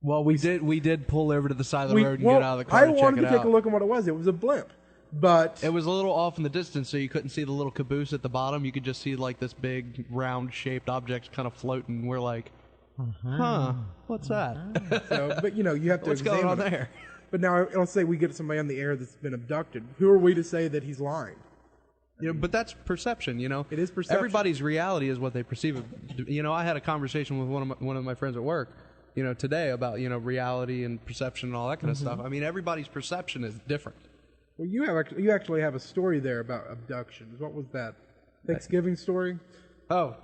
Well, we did pull over to the side of the road and get out of the car and check it out. I wanted to take a look at what it was. It was a blimp. But it was a little off in the distance, so you couldn't see the little caboose at the bottom. You could just see like this big round-shaped object kind of floating. We're like, what's that? But you have to what's going on there? But now, let's say we get somebody on the air that's been abducted. Who are we to say that he's lying? But that's perception, It is perception. Everybody's reality is what they perceive. I had a conversation with one of my friends at work, today about, reality and perception and all that kind of stuff. I mean, everybody's perception is different. Well, you actually have a story there about abductions. What was that? Thanksgiving story? Oh.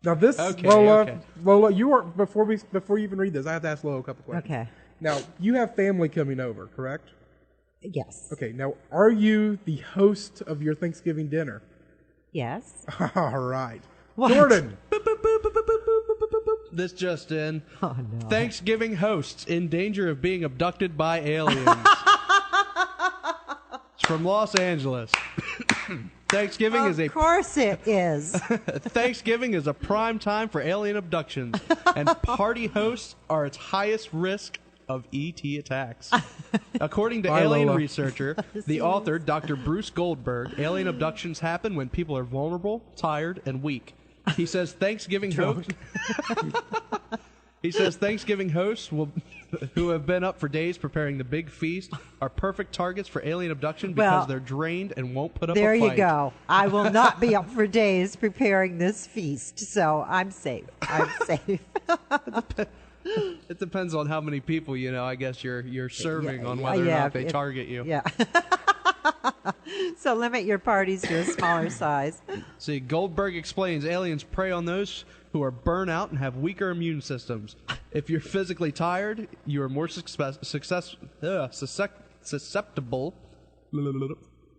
Now this, Lola, you are before you even read this, I have to ask Lola a couple questions. Okay. Now, you have family coming over, correct? Yes. Okay, now, are you the host of your Thanksgiving dinner? Yes. All right. What? Jordan! This just in. Oh, no. Thanksgiving hosts in danger of being abducted by aliens. It's from Los Angeles. Thanksgiving is Of course it is. Thanksgiving is a prime time for alien abductions, and party hosts are its highest risk of ET attacks. According to alien researcher, the author, Dr. Bruce Goldberg, alien abductions happen when people are vulnerable, tired, and weak. He says Thanksgiving hosts who have been up for days preparing the big feast are perfect targets for alien abduction because they're drained and won't put up a fight. There you go. I will not be up for days preparing this feast, so I'm safe. It depends on how many people, I guess you're serving on whether or not they target you. Yeah. So limit your parties to a smaller size. See, Goldberg explains aliens prey on those who are burnt out and have weaker immune systems. If you're physically tired, you are more susceptible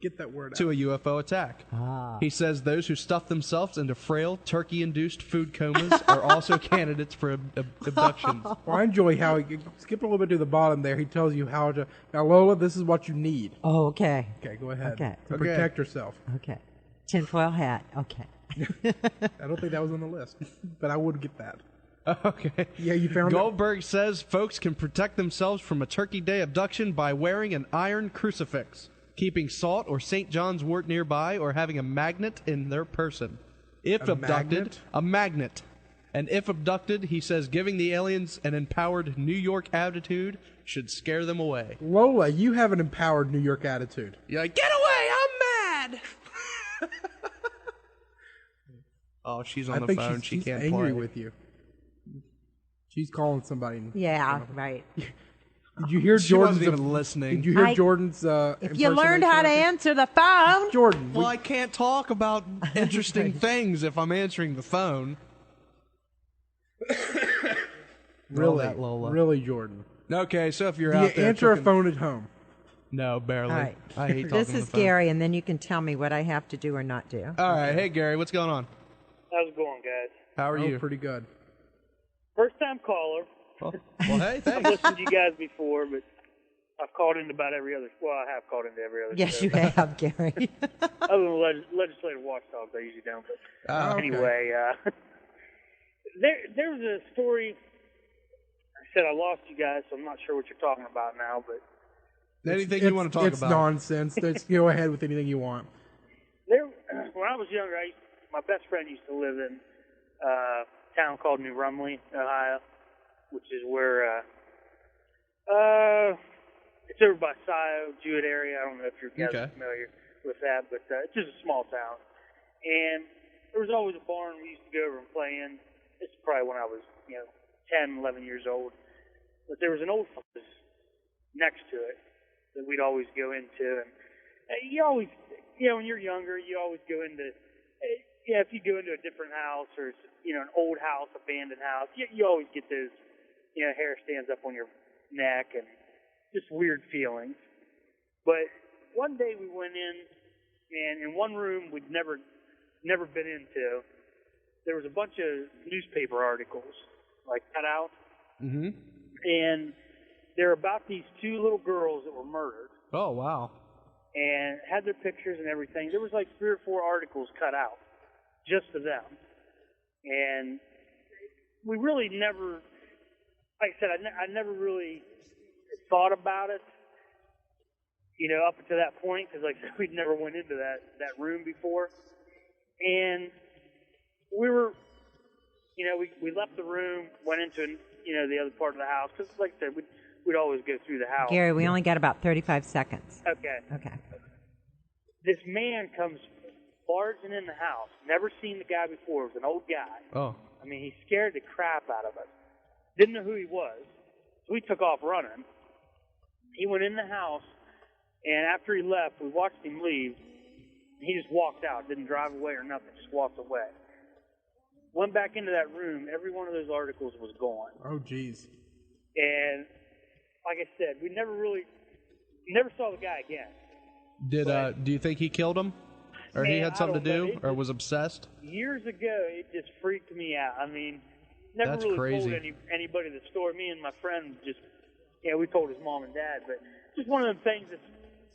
Get that word to out. a UFO attack. He says those who stuff themselves into frail, turkey-induced food comas are also candidates for abductions. Well, I enjoy how he skipped a little bit to the bottom there. He tells you how to. Now, Lola, this is what you need. Oh, okay. Okay, go ahead. Okay. To protect yourself. Okay. Tinfoil hat. Okay. I don't think that was on the list, but I would get that. Okay. Yeah, you found it? Goldberg says folks can protect themselves from a Turkey Day abduction by wearing an iron crucifix, keeping salt or St. John's wort nearby, or having a magnet in their person. If abducted, a magnet. And if abducted, he says giving the aliens an empowered New York attitude should scare them away. Lola, you have an empowered New York attitude. You're like, get away, I'm mad! Oh, she's on the phone. She can't angry play. with you. She's calling somebody. Yeah, right. Did you hear She Jordan's wasn't even listening. Did you hear Jordan's If you learned how to answer the phone. Jordan. Well, I can't talk about interesting things if I'm answering the phone. Really, that, Lola. Really, Jordan. Okay, so if you're Do out you there answer cooking... a phone at home? No, barely. All right. I hate talking This on the is phone. Gary, and then you can tell me what I have to do or not do. All right. Hey, Gary, what's going on? How's it going, guys? How are you? Pretty good. First time caller. Well, hey, thanks. I've listened to you guys before, but I've called into about every other. Well, I have called into every other. Yes, show. you have, Gary. Other than legislative watchdogs, I usually don't. But okay. anyway, there was a story. I said I lost you guys, so I'm not sure what you're talking about now. But anything you want to talk it's about? Nonsense. Let's go ahead with anything you want. When I was younger, my best friend used to live in a town called New Rumley, Ohio, which is where it's over by Scioto, Jewett area. I don't know if you're guys are familiar with that, but it's just a small town. And there was always a barn we used to go over and play in. This is probably when I was, 10, 11 years old. But there was an old house next to it that we'd always go into. And you always, when you're younger, you always go into, if you go into a different house or, an old house, abandoned house, you always get those, hair stands up on your neck and just weird feelings. But one day we went in, and in one room we'd never been into, there was a bunch of newspaper articles, like cut out. Mm-hmm. And they're about these two little girls that were murdered. Oh, wow. And had their pictures and everything. There was like 3 or 4 articles cut out just of them. And we really never, like I said, I never really thought about it, up until that point, because like I said, we'd never went into that room before. And we were, we left the room, went into, the other part of the house, because like I said, we'd always go through the house. Gary, we only got about 35 seconds. Okay. This man comes barging in the house. Never seen the guy before. It was an old guy. Oh. I mean, he scared the crap out of us. Didn't know who he was. So we took off running. He went in the house, and after he left, we watched him leave. He just walked out. Didn't drive away or nothing. Just walked away. Went back into that room. Every one of those articles was gone. Oh, jeez. And like I said, we never saw the guy again. Do you think he killed him? Or he had something to do? Or was obsessed? Years ago, it just freaked me out. I mean, never That's really crazy. told anybody the story. Me and my friend just, we told his mom and dad. But just one of them things that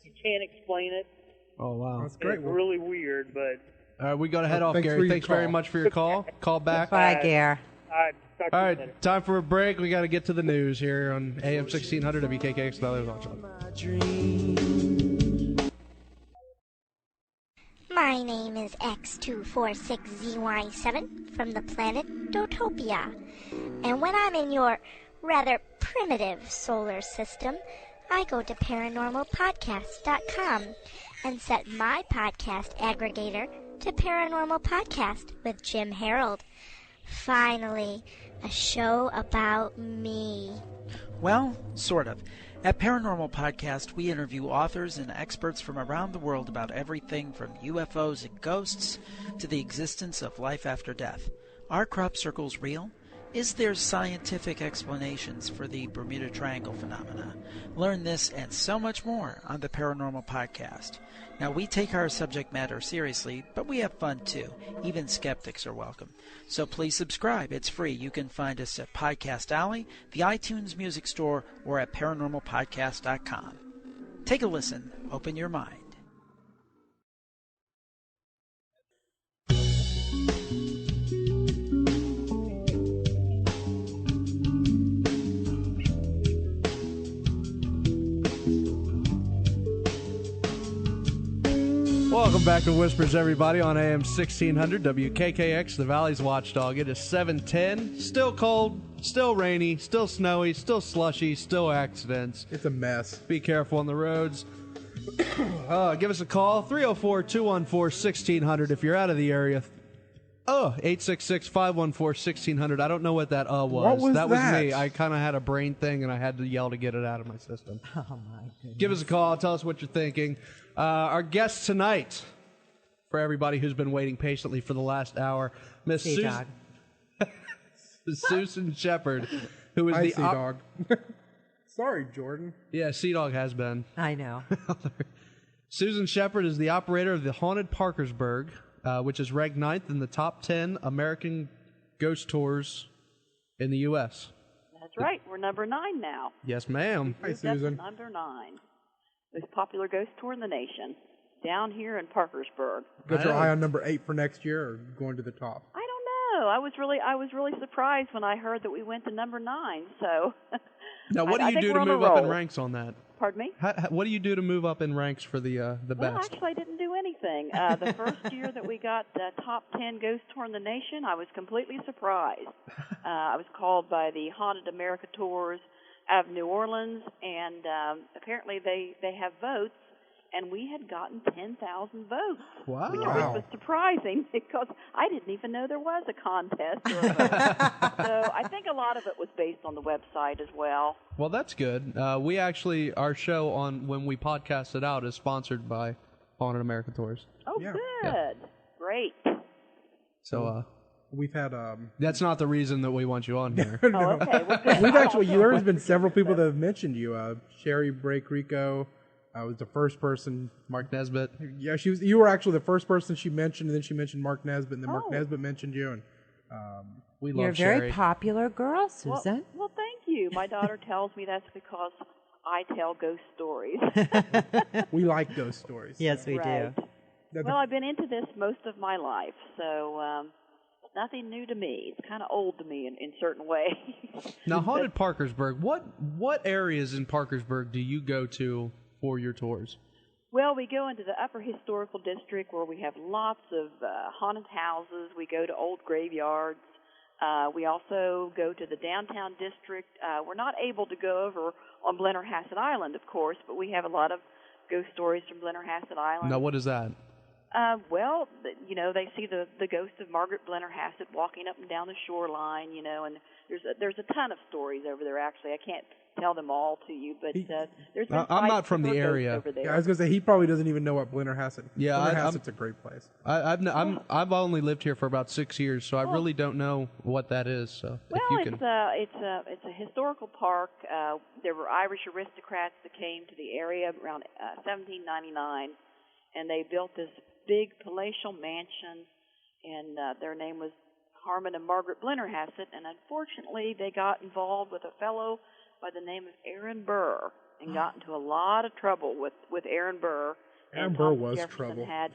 you can't explain it. Oh, wow. That's great. It's really weird, but... All right, we got to head off, Gary. Thanks very much for your call. Call back. Bye, Gary. All right, time for a break. We got to get to the news here on AM 1600 WKKX Valley Watch Dog. My name is X246ZY7 from the planet Dotopia. And when I'm in your rather primitive solar system, I go to paranormalpodcast.com and set my podcast aggregator to Paranormal Podcast with Jim Harold. Finally, a show about me. Well, sort of. At Paranormal Podcast, we interview authors and experts from around the world about everything from UFOs and ghosts to the existence of life after death. Are crop circles real? Is there scientific explanations for the Bermuda Triangle phenomena? Learn this and so much more on the Paranormal Podcast. Now, we take our subject matter seriously, but we have fun too. Even skeptics are welcome. So please subscribe. It's free. You can find us at Podcast Alley, the iTunes Music Store, or at ParanormalPodcast.com. Take a listen. Open your mind. Welcome back to Whispers, everybody, on AM 1600 WKKX, the Valley's Watchdog. It is 7:10. Still cold, still rainy, still snowy, still slushy, still accidents. It's a mess. Be careful on the roads. Give us a call, 304-214-1600 if you're out of the area. 866-514-1600. I don't know what that was. What was that? Was me. I kind of had a brain thing, and I had to yell to get it out of my system. Oh, my goodness. Give us a call. Tell us what you're thinking. Our guest tonight, for everybody who's been waiting patiently for the last hour, Miss Susan Shepard, who is Hi, the Sea-Dog. Sorry, Jordan. Yeah, Sea-Dog has been. I know. Susan Shepard is the operator of the Haunted Parkersburg, which is ranked 9th in the top 10 American ghost tours in the U.S. That's right. We're number 9 now. Yes, ma'am. Hi, Susan. Number 9. Most popular ghost tour in the nation. Down here in Parkersburg. Got your eye on number 8 for next year, or going to the top? I don't know. I was really surprised when I heard that we went to number 9. So. Now, what do you do to move up in ranks on that? Pardon me? What do you do to move up in ranks for the best? Well, actually, I didn't do anything. The first year that we got the top 10 ghost tour in the nation, I was completely surprised. I was called by the Haunted America Tours out of New Orleans, and apparently they have votes, and we had gotten 10,000 votes. Wow. Which was surprising because I didn't even know there was a contest or a vote. So I think a lot of it was based on the website as well. Well, that's good. We actually, our show on when we podcast it out is sponsored by Haunted America Tours. Oh, Yeah. good. Yeah. Great. So, we've had that's not the reason that we want you on here. No. Oh, okay. Well, good. We've actually, there's been several people that have mentioned you. Sherry Brake Rico was the first person. Mark Nesbitt. Yeah, you were actually the first person she mentioned, and then she mentioned Mark Nesbitt, and then Mark Oh. Nesbitt mentioned you. And we You're a love very Sherry. popular girl, Susan. Well, thank you. My daughter tells me that's because I tell ghost stories. we like ghost stories. Yes, we Right. do. Well, I've been into this most of my life, so it's nothing new to me. It's kind of old to me in certain ways. Now, Haunted Parkersburg, what areas in Parkersburg do you go to for your tours? Well, we go into the Upper Historical District where we have lots of haunted houses. We go to old graveyards. We also go to the downtown district. We're not able to go over on Blennerhassett Island, of course, but we have a lot of ghost stories from Blennerhassett Island. Now, what is that? Well, they see the ghost of Margaret Blennerhassett walking up and down the shoreline, and there's a ton of stories over there. Actually, I can't tell them all to you, but there's been I'm not from the area. over there. Yeah, I was gonna say he probably doesn't even know what Blennerhassett. Yeah, Blennerhassett's a great place. I've only lived here for about 6 years, so I really don't know what that is. So Well, if you can, it's a historical park. There were Irish aristocrats that came to the area around 1799, and they built this big palatial mansion, and their name was Harmon and Margaret Blennerhassett, and unfortunately they got involved with a fellow by the name of Aaron Burr and got into a lot of trouble with Aaron Burr. Aaron Burr Thomas was Jefferson trouble. had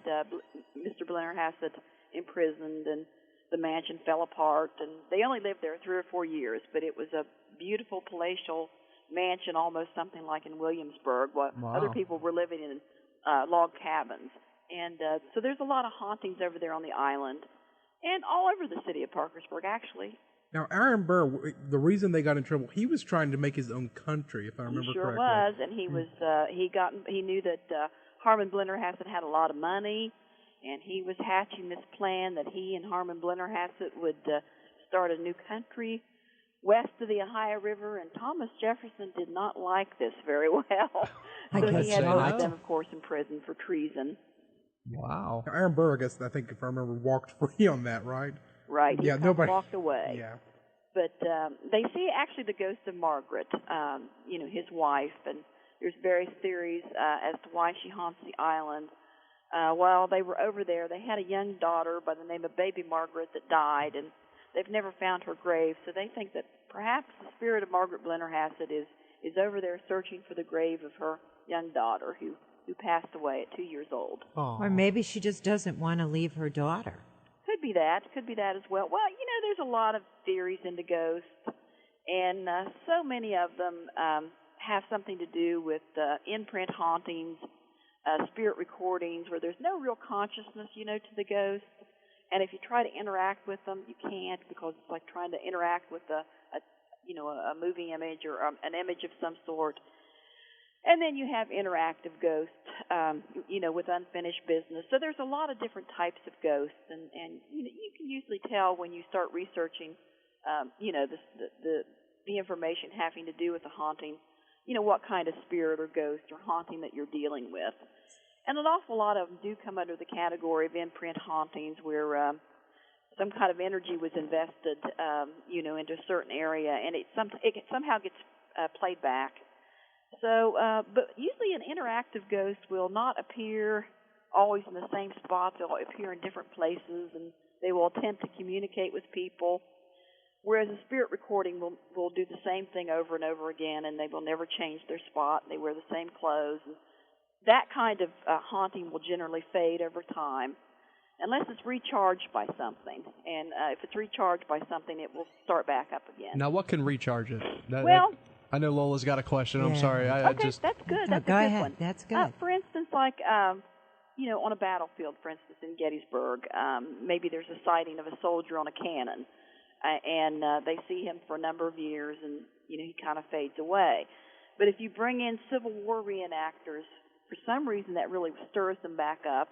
Mr. Blennerhassett imprisoned, and the mansion fell apart, and they only lived there 3 or 4 years, but it was a beautiful palatial mansion, almost something like in Williamsburg, while other people were living in log cabins. And so there's a lot of hauntings over there on the island and all over the city of Parkersburg, actually. Now, Aaron Burr, the reason they got in trouble, he was trying to make his own country, if I remember He sure correctly. was, and he was he knew that Harmon Blennerhassett had a lot of money, and he was hatching this plan that he and Harmon Blennerhassett would start a new country west of the Ohio River, and Thomas Jefferson did not like this very well. I So guess he had so. to put them, of course, in prison for treason. wow. Now, Aaron Burr, I think, if I remember, walked free on that, right? Right. He Yeah, kind of nobody walked away. Yeah. But they see actually the ghost of Margaret, his wife, and there's various theories as to why she haunts the island. While they were over there, they had a young daughter by the name of Baby Margaret that died, and they've never found her grave, so they think that perhaps the spirit of Margaret Blennerhassett is over there searching for the grave of her young daughter who passed away at 2 years old. Or maybe she just doesn't want to leave her daughter. Could be that as well. Well, there's a lot of theories into ghosts, and so many of them have something to do with imprint hauntings, spirit recordings where there's no real consciousness, to the ghost. And if you try to interact with them, you can't, because it's like trying to interact with a moving image or an image of some sort. And then you have interactive ghosts, with unfinished business. So there's a lot of different types of ghosts, and you can usually tell when you start researching, the information having to do with the haunting, what kind of spirit or ghost or haunting that you're dealing with. And an awful lot of them do come under the category of imprint hauntings, where some kind of energy was invested, into a certain area, and it somehow gets played back. So, but usually an interactive ghost will not appear always in the same spot. They'll appear in different places, and they will attempt to communicate with people. Whereas a spirit recording will do the same thing over and over again, and they will never change their spot. They wear the same clothes. And that kind of haunting will generally fade over time, unless it's recharged by something. And if it's recharged by something, it will start back up again. Now, what can recharge it? I know Lola's got a question. I'm sorry. Okay, that's good. That's go a good ahead. one. That's good. For instance, like, on a battlefield, for instance, in Gettysburg, maybe there's a sighting of a soldier on a cannon, and they see him for a number of years, and, he kind of fades away. But if you bring in Civil War reenactors, for some reason that really stirs them back up,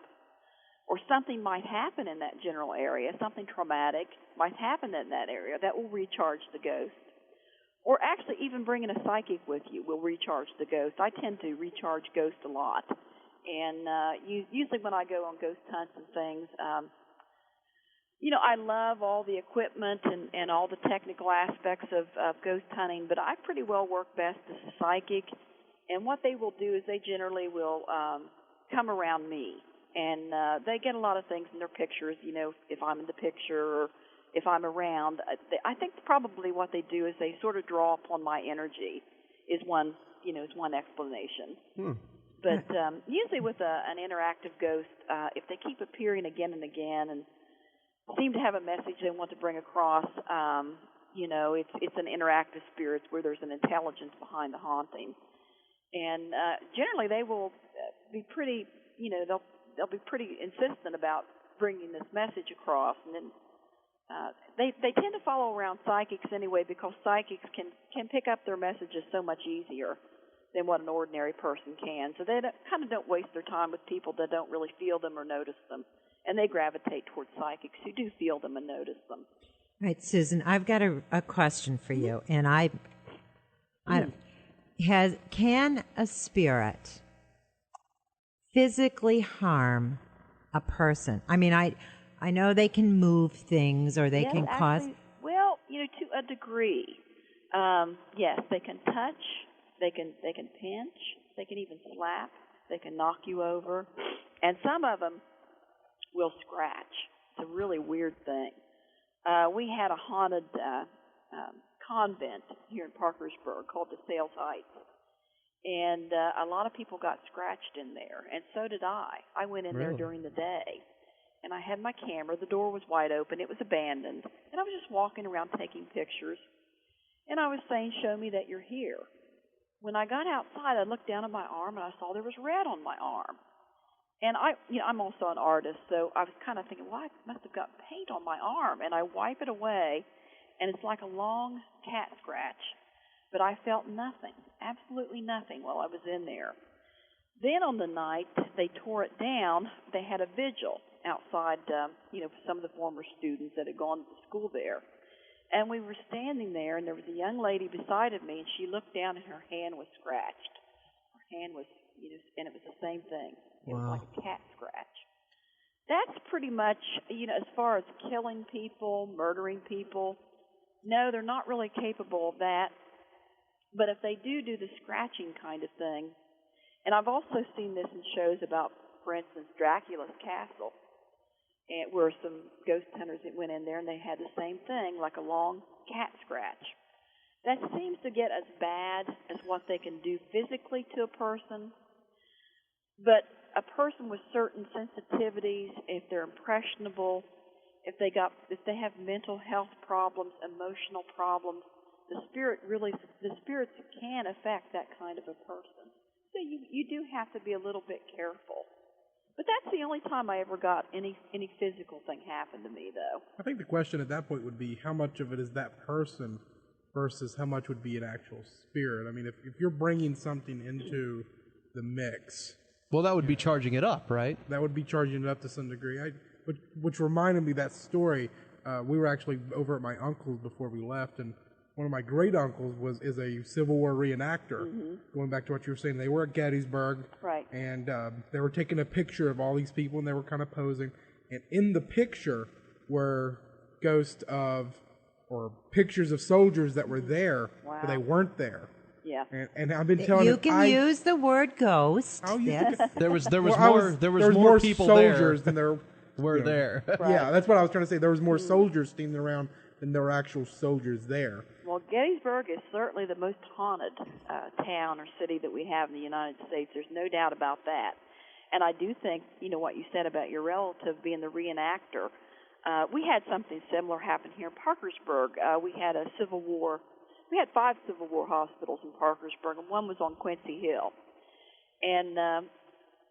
or something might happen in that general area, something traumatic might happen in that area, that will recharge the ghost. Or actually even bringing a psychic with you will recharge the ghost. I tend to recharge ghosts a lot. And usually when I go on ghost hunts and things, I love all the equipment and all the technical aspects of ghost hunting, but I pretty well work best as a psychic. And what they will do is they generally will come around me. And they get a lot of things in their pictures, if I'm in the picture or if I'm around. I think probably what they do is they sort of draw upon my energy is one explanation. But usually with an interactive ghost, if they keep appearing again and again and seem to have a message they want to bring across, it's an interactive spirit where there's an intelligence behind the haunting. And generally they will be pretty, they'll be pretty insistent about bringing this message across. And then they tend to follow around psychics anyway, because psychics can pick up their messages so much easier than what an ordinary person can. So they kind of don't waste their time with people that don't really feel them or notice them. And they gravitate towards psychics who do feel them and notice them. All right, Susan, I've got a question for you. And can a spirit physically harm a person? I mean, I know they can move things or they can cause... Well, to a degree. Yes, they can touch, they can pinch, they can even slap, they can knock you over, and some of them will scratch. It's a really weird thing. We had a haunted convent here in Parkersburg called the Sales Heights, and a lot of people got scratched in there, and so did I. I went in there during the day. And I had my camera. The door was wide open. It was abandoned. And I was just walking around taking pictures. And I was saying, show me that you're here. When I got outside, I looked down at my arm, and I saw there was red on my arm. And I'm also an artist, so I was kind of thinking, well, I must have got paint on my arm. And I wipe it away, and it's like a long cat scratch. But I felt nothing, absolutely nothing while I was in there. Then on the night they tore it down, they had a vigil outside, some of the former students that had gone to school there. And we were standing there, and there was a young lady beside of me, and she looked down, and her hand was scratched. Her hand was, and it was the same thing. It was like a cat scratch. That's pretty much, as far as killing people, murdering people, no, they're not really capable of that. But if they do the scratching kind of thing, and I've also seen this in shows about, for instance, Dracula's castle, and where some ghost hunters that went in there and they had the same thing, like a long cat scratch. That seems to get as bad as what they can do physically to a person. But a person with certain sensitivities, if they're impressionable, if they have mental health problems, emotional problems, the spirits can affect that kind of a person. So you do have to be a little bit careful. But that's the only time I ever got any physical thing happen to me, though. I think the question at that point would be how much of it is that person versus how much would be an actual spirit. I mean, if you're bringing something into the mix... Well, that would be charging it up, right? That would be charging it up to some degree. Which reminded me that story. We were actually over at my uncle's before we left, and one of my great uncles is a Civil War reenactor. Mm-hmm. Going back to what you were saying, they were at Gettysburg, right? And they were taking a picture of all these people, and they were kind of posing. And in the picture were ghosts of, or pictures of soldiers that were there, wow. but they weren't there. Yeah. And I've been telling you can use the word ghost. Yes. There was more people soldiers there than there were there. Right. Yeah, that's what I was trying to say. There was more soldiers steaming around than there were actual soldiers there. Well, Gettysburg is certainly the most haunted town or city that we have in the United States. There's no doubt about that. And I do think, what you said about your relative being the reenactor. We had something similar happen here in Parkersburg. We had a Civil War. We had 5 Civil War hospitals in Parkersburg, and one was on Quincy Hill. And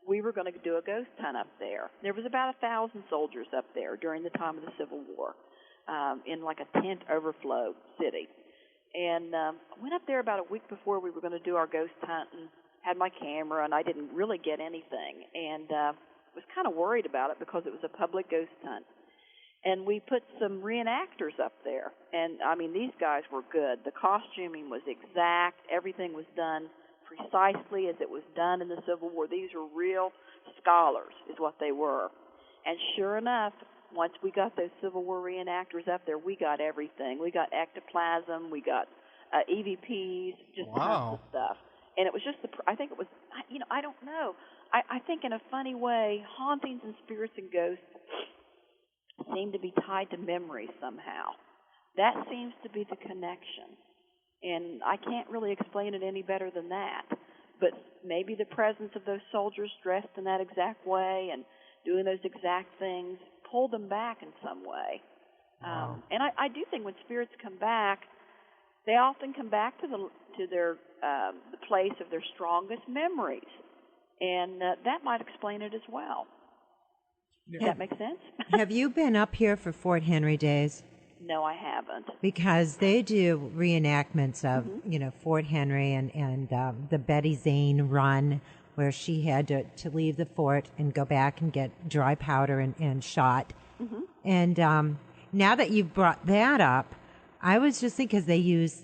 we were going to do a ghost hunt up there. There was about 1,000 soldiers up there during the time of the Civil War, in like a tent overflow city. And I went up there about a week before we were going to do our ghost hunt and had my camera, and I didn't really get anything. And was kind of worried about it because it was a public ghost hunt. And we put some reenactors up there. And, I mean, these guys were good. The costuming was exact. Everything was done precisely as it was done in the Civil War. These were real scholars is what they were. And sure enough, once we got those Civil War reenactors up there, we got everything. We got ectoplasm. We got EVPs, just tons of stuff. And it was just I think it was, I don't know. I think in a funny way, hauntings and spirits and ghosts seem to be tied to memory somehow. That seems to be the connection. And I can't really explain it any better than that. But maybe the presence of those soldiers dressed in that exact way and doing those exact things pulled them back in some way. Wow. And I do think when spirits come back, they often come back to the place of their strongest memories. And that might explain it as well. Does that make sense? Have you been up here for Fort Henry Days? No, I haven't. Because they do reenactments of, Fort Henry and the Betty Zane run, where she had to leave the fort and go back and get dry powder and shot. Mm-hmm. And now that you've brought that up, I was just thinking, because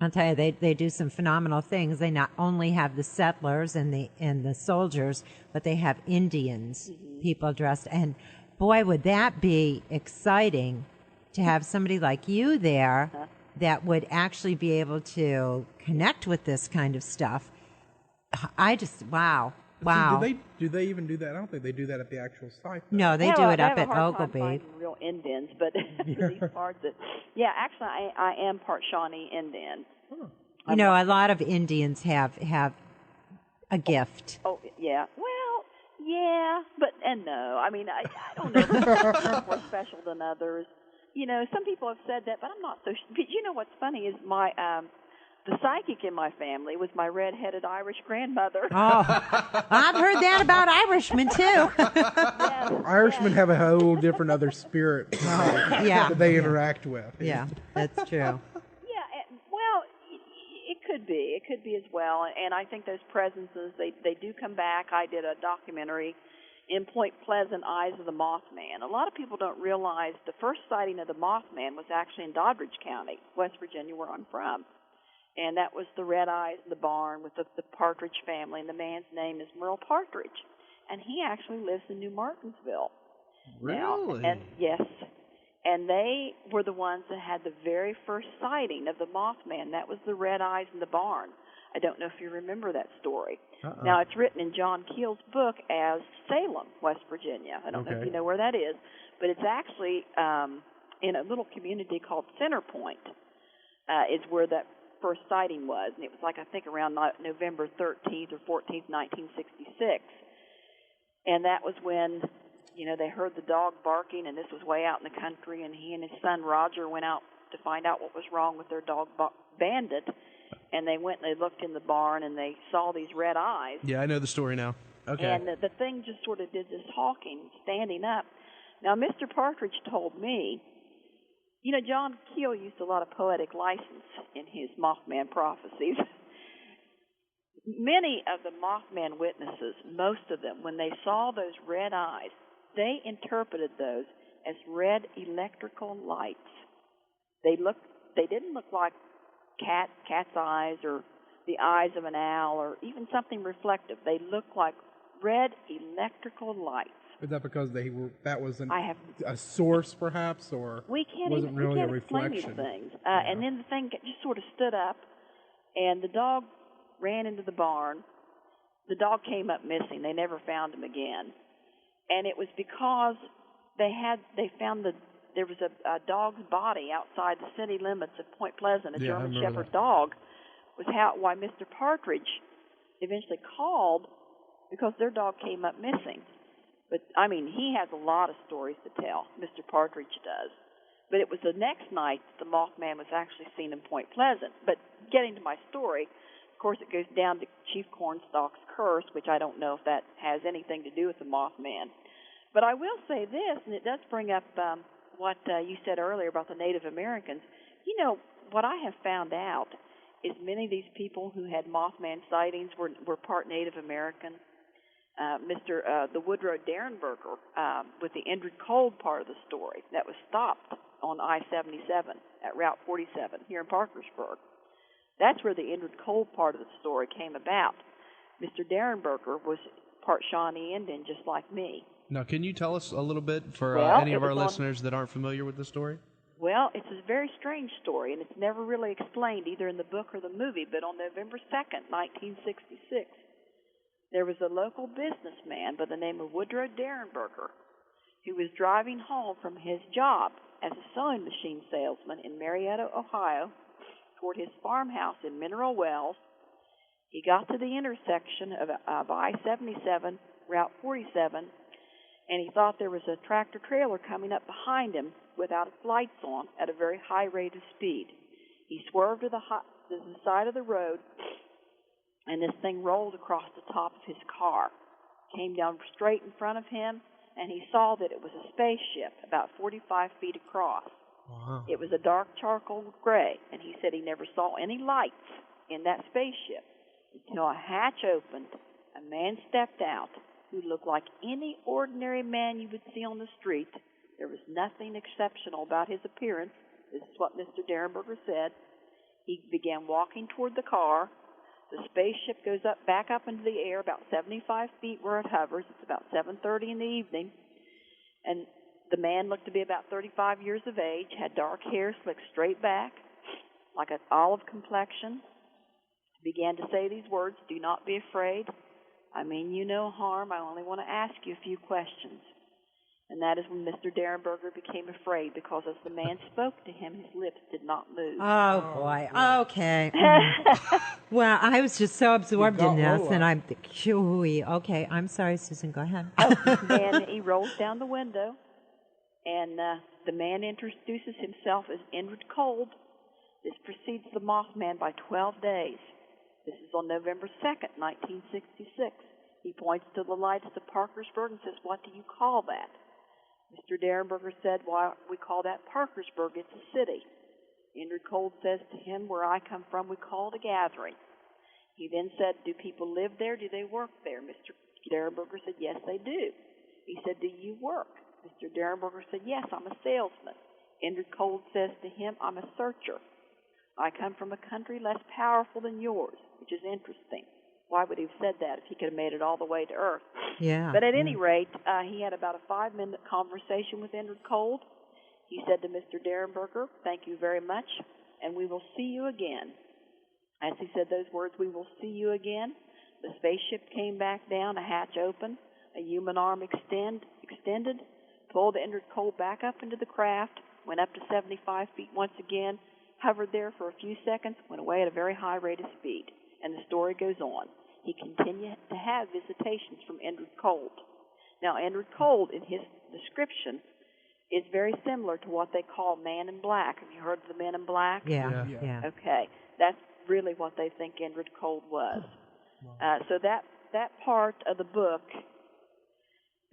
I'll tell you, they do some phenomenal things. They not only have the settlers and the soldiers, but they have Indians, people dressed. And boy, would that be exciting to have somebody like you there that would actually be able to connect with this kind of stuff. I just, wow. Do they even do that? I don't think they do that at the actual site, though. No, they do it up at Ogilvy. I have real Indians, but these parts actually I am part Shawnee Indian. A lot of Indians have a gift. Oh, yeah. Well, yeah, but no. I mean, I don't know if some more special than others. Some people have said that, but I'm not so sure. But what's funny is my the psychic in my family was my red-headed Irish grandmother. Oh, I've heard that about Irishmen, too. Yes, Irishmen have a whole different other spirit that they interact with. Yeah, that's true. Yeah, well, it could be. It could be as well. And I think those presences, they do come back. I did a documentary in Point Pleasant, Eyes of the Mothman. A lot of people don't realize the first sighting of the Mothman was actually in Doddridge County, West Virginia, where I'm from. And that was the red eyes in the barn with the Partridge family, and the man's name is Merle Partridge. And he actually lives in New Martinsville. Really? Now, yes. And they were the ones that had the very first sighting of the Mothman. That was the red eyes in the barn. I don't know if you remember that story. Now, it's written in John Keel's book as Salem, West Virginia. I don't know if you know where that is. But it's actually in a little community called Center Point is where that first sighting was. And it was I think around November 13th or 14th, 1966. And that was when, they heard the dog barking, and this was way out in the country, and he and his son Roger went out to find out what was wrong with their dog Bandit. and they went and they looked in the barn, and they saw these red eyes. Yeah, I know the story now. Okay. And the thing just sort of did this hawking, standing up. Now, Mr. Partridge told me, John Keel used a lot of poetic license in his Mothman prophecies. Many of the Mothman witnesses, most of them, when they saw those red eyes, they interpreted those as red electrical lights. They didn't look like cat's eyes or the eyes of an owl or even something reflective. They looked like red electrical lights. Is that because that was a source, perhaps, or wasn't really a reflection? These things. And then the thing just sort of stood up, and the dog ran into the barn. The dog came up missing. They never found him again, and it was because they found there was a dog's body outside the city limits of Point Pleasant. A German Shepherd dog was why Mr. Partridge eventually called, because their dog came up missing. But, he has a lot of stories to tell, Mr. Partridge does. But it was the next night that the Mothman was actually seen in Point Pleasant. But getting to my story, of course, it goes down to Chief Cornstalk's curse, which I don't know if that has anything to do with the Mothman. But I will say this, and it does bring up what you said earlier about the Native Americans. What I have found out is many of these people who had Mothman sightings were part Native American. The Woodrow Derenberger with the Indrid Cold part of the story that was stopped on I-77 at Route 47 here in Parkersburg. That's where the Indrid Cold part of the story came about. Mr. Derenberger was part Shawnee Indian, just like me. Now, can you tell us a little bit for any of our listeners that aren't familiar with the story? Well, it's a very strange story, and it's never really explained either in the book or the movie, but on November 2nd, 1966, there was a local businessman by the name of Woodrow Derenberger who was driving home from his job as a sewing machine salesman in Marietta, Ohio, toward his farmhouse in Mineral Wells. He got to the intersection of I-77, Route 47, and he thought there was a tractor-trailer coming up behind him without its lights on at a very high rate of speed. He swerved to the side of the road, and this thing rolled across the top of his car, came down straight in front of him, and he saw that it was a spaceship about 45 feet across. Wow. It was a dark charcoal gray, and he said he never saw any lights in that spaceship until a hatch opened, a man stepped out who looked like any ordinary man you would see on the street. There was nothing exceptional about his appearance. This is what Mr. Derenberger said. He began walking toward the car. The spaceship goes back up into the air about 75 feet where it hovers. It's about 7:30 in the evening. And the man looked to be about 35 years of age, had dark hair slicked straight back, like an olive complexion. He began to say these words, "Do not be afraid. I mean you no harm. I only want to ask you a few questions." And that is when Mr. Derenberger became afraid, because as the man spoke to him, his lips did not move. Oh, boy. Okay. Well, I was just so absorbed in this, and I'm okay. I'm sorry, Susan. Go ahead. And he rolls down the window, and the man introduces himself as Indrid Cold. This precedes the Mothman by 12 days. This is on November 2nd, 1966. He points to the lights of Parkersburg and says, "What do you call that?" Mr. Derenberger said, "Why, we call that Parkersburg. It's a city." Indrid Cold says to him, "Where I come from, we call it a gathering." He then said, "Do people live there? Do they work there?" Mr. Derenberger said, "Yes, they do." He said, "Do you work?" Mr. Derenberger said, "Yes, I'm a salesman." Indrid Cold says to him, "I'm a searcher. I come from a country less powerful than yours," which is interesting. Why would he have said that if he could have made it all the way to Earth? Yeah. But at any rate, he had about a 5-minute conversation with Indrid Cold. He said to Mr. Derenberger, "Thank you very much, and we will see you again." As he said those words, "We will see you again," the spaceship came back down, a hatch opened, a human arm extended, pulled Indrid Cold back up into the craft, went up to 75 feet once again, hovered there for a few seconds, went away at a very high rate of speed. And the story goes on. He continued to have visitations from Indrid Cold. Now, Indrid Cold, in his description, is very similar to what they call Man in Black. Have you heard of the Man in Black? Yeah. Okay. That's really what they think Indrid Cold was. So that part of the book,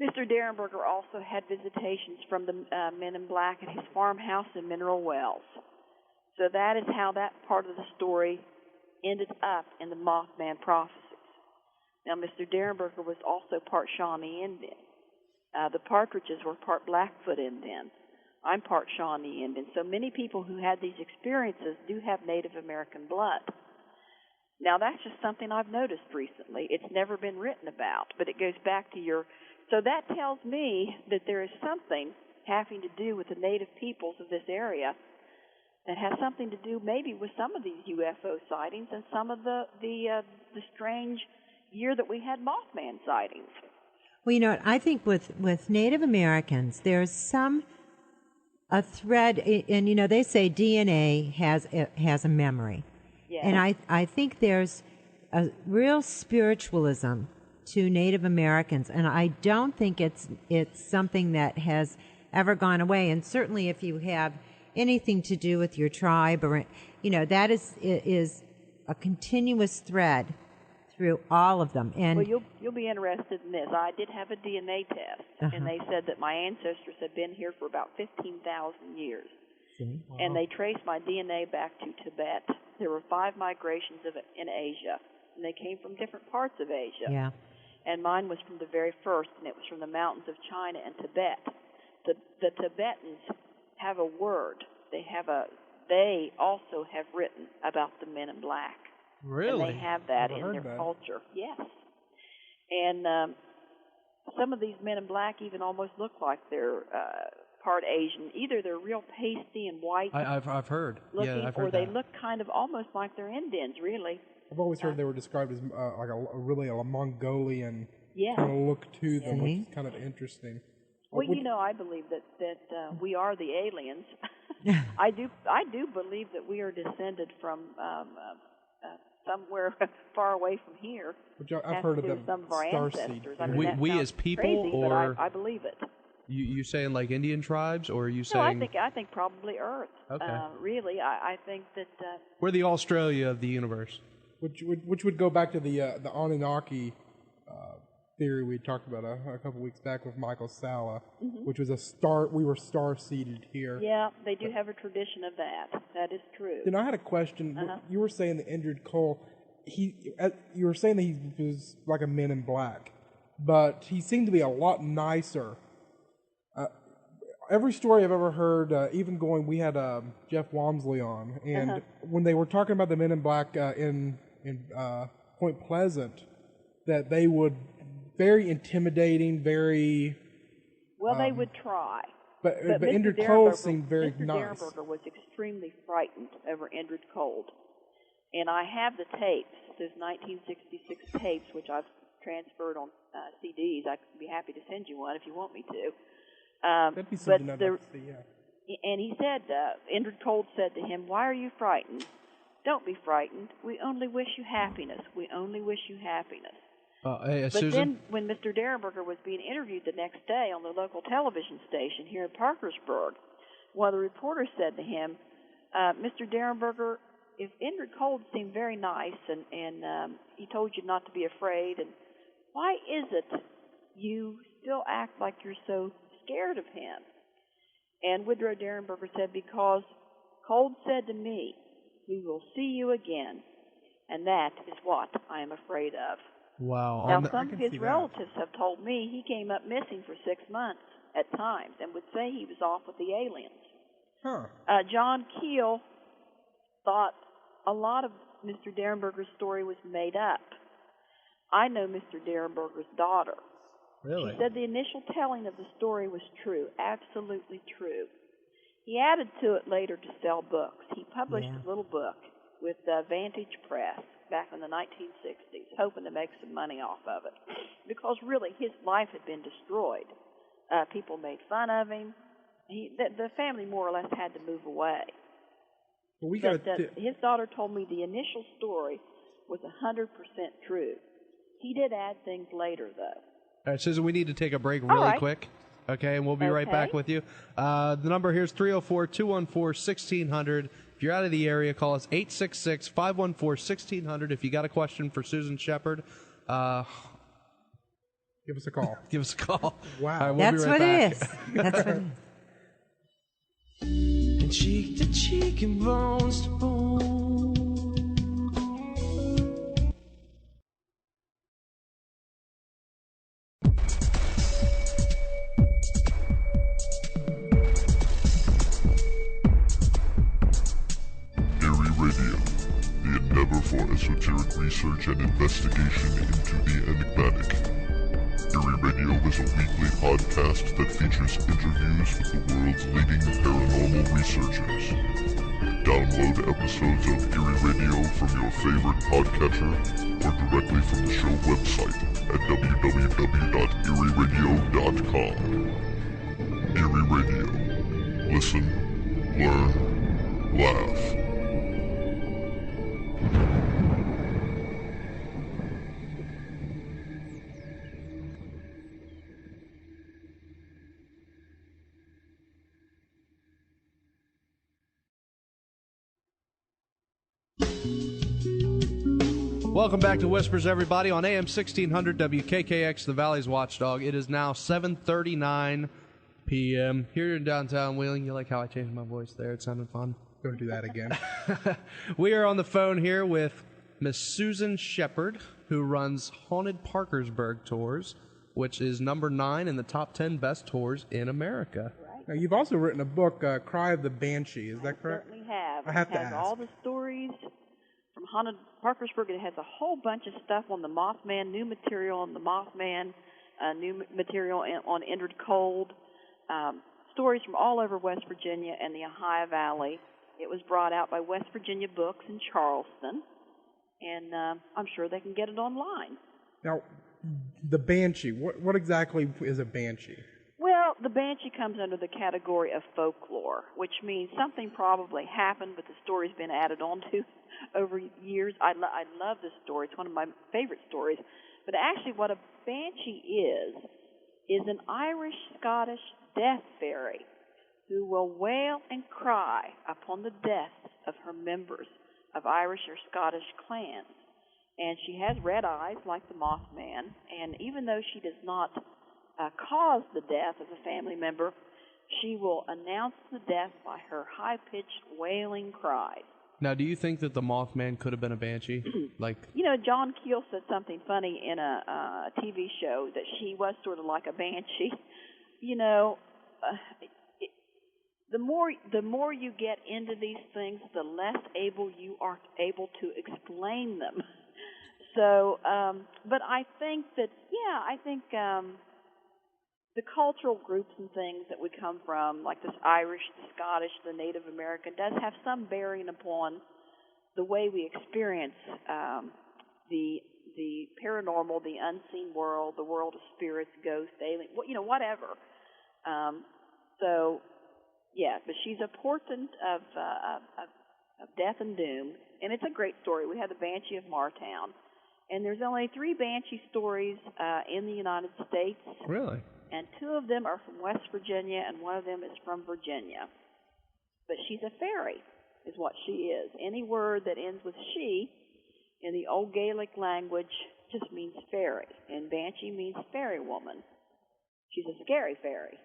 Mr. Derenberger also had visitations from the men in black at his farmhouse in Mineral Wells. So that is how that part of the story ended up in the Mothman prophecies. Now, Mr. Derenberger was also part Shawnee Indian. The Partridges were part Blackfoot Indian. I'm part Shawnee Indian. So many people who had these experiences do have Native American blood. Now, that's just something I've noticed recently. It's never been written about, but it goes back to your... So that tells me that there is something having to do with the native peoples of this area that has something to do maybe with some of these UFO sightings and some of the strange year that we had Mothman sightings. Well, you know what? I think with Native Americans, there's a thread, and you know, they say DNA has a memory. Yeah. And I think there's a real spiritualism to Native Americans, and I don't think it's something that has ever gone away. And certainly if you have anything to do with your tribe, or you know, that is a continuous thread through all of them. And well, you'll be interested in this. I did have a DNA test, and they said that my ancestors had been here for about 15,000 years. Wow. And they traced my DNA back to Tibet. There were 5 migrations in Asia, and they came from different parts of Asia. Yeah. And mine was from the very first, and it was from the mountains of China and Tibet. The Tibetans have a word. They also have written about the men in black. Really? And they have that in their culture. Yes. And some of these men in black even almost look like they're part Asian. Either they're real pasty and white. I've heard. Looking, yeah, I've heard or they look kind of almost like they're Indians, really. I've always heard they were described as like a Mongolian kind of look to them, which is kind of interesting. Well, you know, I believe that we are the aliens. I do believe that we are descended from somewhere far away from here. Which I've heard of them. Some of our ancestors. I mean, we as people, crazy, or but I believe it. You saying like Indian tribes, or are you saying? No, I think probably Earth. Okay. Really, I think that we're the Australia of the universe. Which would go back to the Anunnaki theory we talked about a couple weeks back with Michael Salla, which was we were star-seeded here. Yeah, they do have a tradition of that. That is true. Then I had a question. You were saying that Indrid Cold, you were saying that he was like a Men in Black, but he seemed to be a lot nicer. Every story I've ever heard, we had Jeff Walmsley on, and when they were talking about the Men in Black in Point Pleasant, that they would very intimidating, very... Well, they would try. But Indrid Cold seemed very nice. Mr. Derenberger was extremely frightened over Indrid Cold. And I have the tapes, those 1966 tapes, which I've transferred on CDs. I'd be happy to send you one if you want me to. That'd be something I'd like to see, yeah. And he said, Indrid Cold said to him, "Why are you frightened? Don't be frightened. We only wish you happiness. We only wish you happiness." But Susan? Then when Mr. Derenberger was being interviewed the next day on the local television station here in Parkersburg, one of the reporters said to him, "Mr. Derenberger, if Indrid Cold seemed very nice and he told you not to be afraid, and why is it you still act like you're so scared of him?" And Woodrow Derenberger said, "Because Cold said to me, 'We will see you again,' and that is what I am afraid of." Wow. Now, some of his relatives have told me he came up missing for 6 months at times and would say he was off with the aliens. John Keel thought a lot of Mr. Derenberger's story was made up. I know Mr. Derenberger's daughter. Really? She said the initial telling of the story was true, absolutely true. He added to it later to sell books. He published a little book with Vantage Press back in the 1960s, hoping to make some money off of it. Because really, his life had been destroyed. People made fun of him. The family more or less had to move away. Well, his daughter told me the initial story was 100% true. He did add things later, though. All right, Susan, we need to take a break really quick. Okay, and we'll be right back with you. The number here is 304-214-1600. If you're out of the area, call us 866-514-1600. If you got a question for Susan Shepard, give us a call. Give us a call. Wow. All right, we'll That's be right what back. it is. That's what it is. And cheek to cheek and bones to bone. For esoteric research and investigation into the enigmatic. Eerie Radio is a weekly podcast that features interviews with the world's leading paranormal researchers. Download episodes of Eerie Radio from your favorite podcatcher or directly from the show website at www.eerieradio.com. Eerie Radio. Listen, learn, laugh. Welcome back to Whispers, everybody, on AM 1600 WKKX, the Valley's Watchdog. It is now 7:39 p.m. here in downtown Wheeling. You like how I changed my voice there? It sounded fun. Don't do that again. We are on the phone here with Miss Susan Shepard, who runs Haunted Parkersburg Tours, which is number 9 in the top 10 best tours in America. Right. Now, you've also written a book, Cry of the Banshee. Is that correct? I certainly have. I have it to has ask. all the stories from Haunted Parkersburg. It has a whole bunch of stuff on the Mothman, new material on the Mothman, new material on Entered Cold, stories from all over West Virginia and the Ohio Valley. It was brought out by West Virginia Books in Charleston, and I'm sure they can get it online. Now, the Banshee, what exactly is a Banshee? Well, the Banshee comes under the category of folklore, which means something probably happened, but the story's been added on to over years. I love this story. It's one of my favorite stories. But actually what a Banshee is an Irish-Scottish death fairy who will wail and cry upon the deaths of her members of Irish or Scottish clans. And she has red eyes like the Mothman, and even though she does not cause the death of a family member, she will announce the death by her high-pitched wailing cries. Now, do you think that the Mothman could have been a Banshee? You know, John Keel said something funny in a TV show that she was sort of like a Banshee. You know, the more you get into these things, the less able you are able to explain them. So, but I think that, the cultural groups and things that we come from, like this Irish, the Scottish, the Native American, does have some bearing upon the way we experience the paranormal, the unseen world, the world of spirits, ghosts, aliens, whatever. But she's a portent of death and doom, and it's a great story. We have the Banshee of Martown, and there's only 3 Banshee stories in the United States. Really? And 2 of them are from West Virginia, and 1 of them is from Virginia. But she's a fairy, is what she is. Any word that ends with she in the old Gaelic language just means fairy, and Banshee means fairy woman. She's a scary fairy.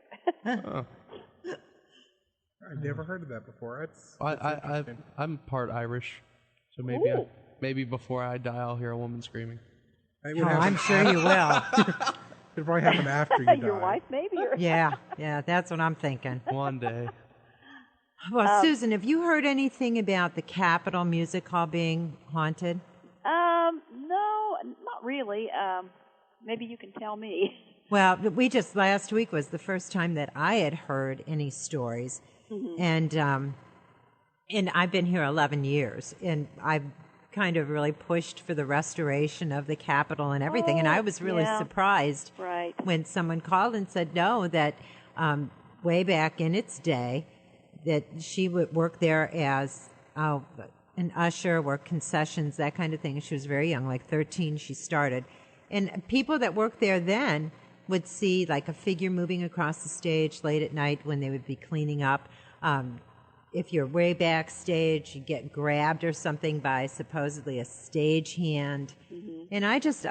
I've never heard of that before. I'm part Irish, so maybe before I die, I'll hear a woman screaming. I'm sure you will. It'll probably happen after you die. Your wife, maybe? Yeah, that's what I'm thinking. One day. Well, Susan, have you heard anything about the Capitol Music Hall being haunted? No, not really. Maybe you can tell me. Well, last week was the first time that I had heard any stories. Mm-hmm. And I've been here 11 years, and I've kind of really pushed for the restoration of the Capitol and everything, and I was really surprised when someone called and said no, that way back in its day, that she would work there as an usher, work concessions, that kind of thing. She was very young, like 13 she started. And people that worked there then would see like a figure moving across the stage late at night when they would be cleaning up. if you're way backstage, you get grabbed or something by supposedly a stagehand. Mm-hmm. And I just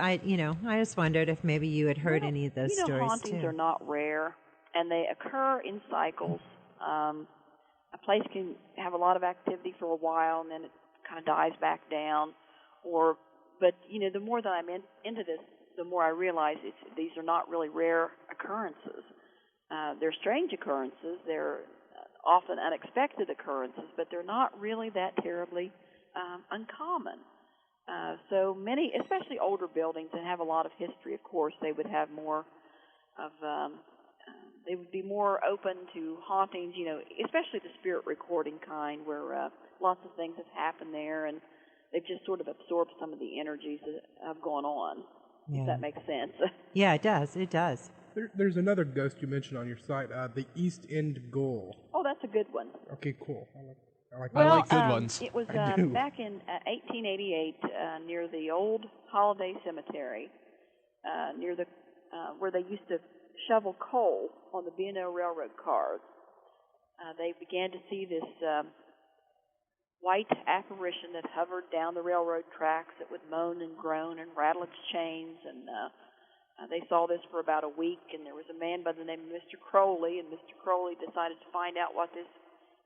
wondered if maybe you had heard any of those stories hauntings too. are not rare, and they occur in cycles. A place can have a lot of activity for a while, and then it kind of dies back down. But the more that I'm into this, the more I realize these are not really rare occurrences. They're strange occurrences. They're often unexpected occurrences, but they're not really that terribly uncommon. So many, especially older buildings that have a lot of history, of course, they would have more of, they would be more open to hauntings, especially the spirit recording kind, where lots of things have happened there, and they've just sort of absorbed some of the energies that have gone on. Yeah. If that makes sense. Yeah, it does. It does. There's another ghost you mentioned on your site, the East End Ghoul. Oh, that's a good one. Okay, cool. I like good ones. It was back in 1888 near the old Holiday Cemetery, near the where they used to shovel coal on the B&O railroad cars. They began to see this white apparition that hovered down the railroad tracks that would moan and groan and rattle its chains, and they saw this for about a week, and there was a man by the name of Mr. Crowley, and Mr. Crowley decided to find out what this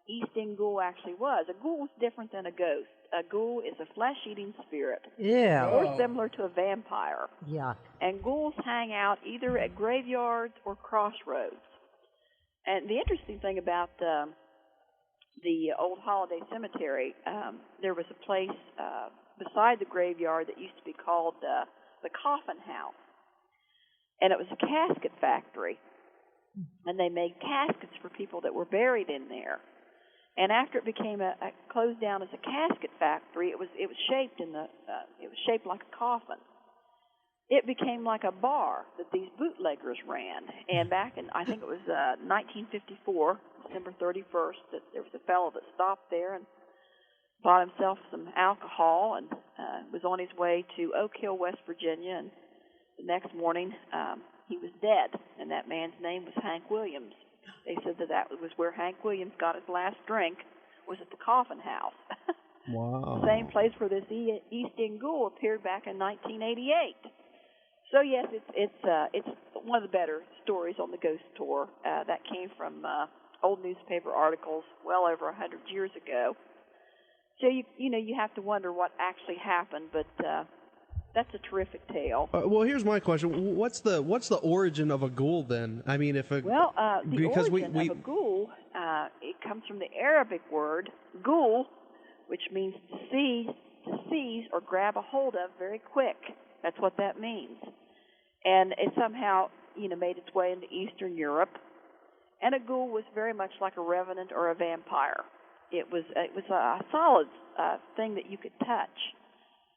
East End Ghoul actually was. A ghoul is different than a ghost. A ghoul is a flesh-eating spirit. Yeah. Or similar to a vampire. Yeah. And ghouls hang out either at graveyards or crossroads. And the interesting thing about the old Holiday Cemetery, there was a place beside the graveyard that used to be called the Coffin House. And it was a casket factory. And they made caskets for people that were buried in there. And after it became closed down as a casket factory, it was shaped it was shaped like a coffin. It became like a bar that these bootleggers ran. And back in, I think it was 1954, December 31st, that there was a fellow that stopped there and bought himself some alcohol and was on his way to Oak Hill, West Virginia. And the next morning, he was dead, and that man's name was Hank Williams. They said that was where Hank Williams got his last drink, was at the Coffin House. Wow. Same place where this East End Ghoul appeared back in 1988. So yes, it's one of the better stories on the ghost tour. That came from old newspaper articles well over 100 years ago. So you have to wonder what actually happened, but that's a terrific tale. Well, here's my question: what's the origin of a ghoul then? I mean, if a the origin of a ghoul it comes from the Arabic word ghoul, which means to seize or grab a hold of very quick. That's what that means, and it somehow made its way into Eastern Europe. And a ghoul was very much like a revenant or a vampire. It was a solid thing that you could touch.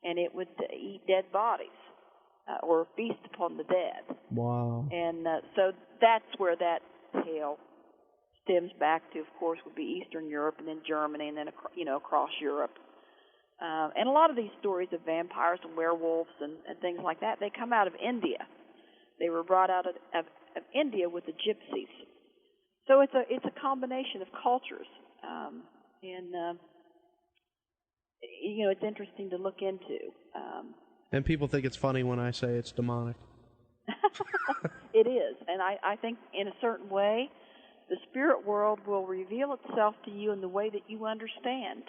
And it would eat dead bodies or feast upon the dead. Wow. And so that's where that tale stems back to, of course, would be Eastern Europe and then Germany and then, across Europe. And a lot of these stories of vampires and werewolves and things like that, they come out of India. They were brought out of India with the gypsies. So it's a combination of cultures. It's interesting to look into. And people think it's funny when I say it's demonic. It is. And I think in a certain way, the spirit world will reveal itself to you in the way that you understand.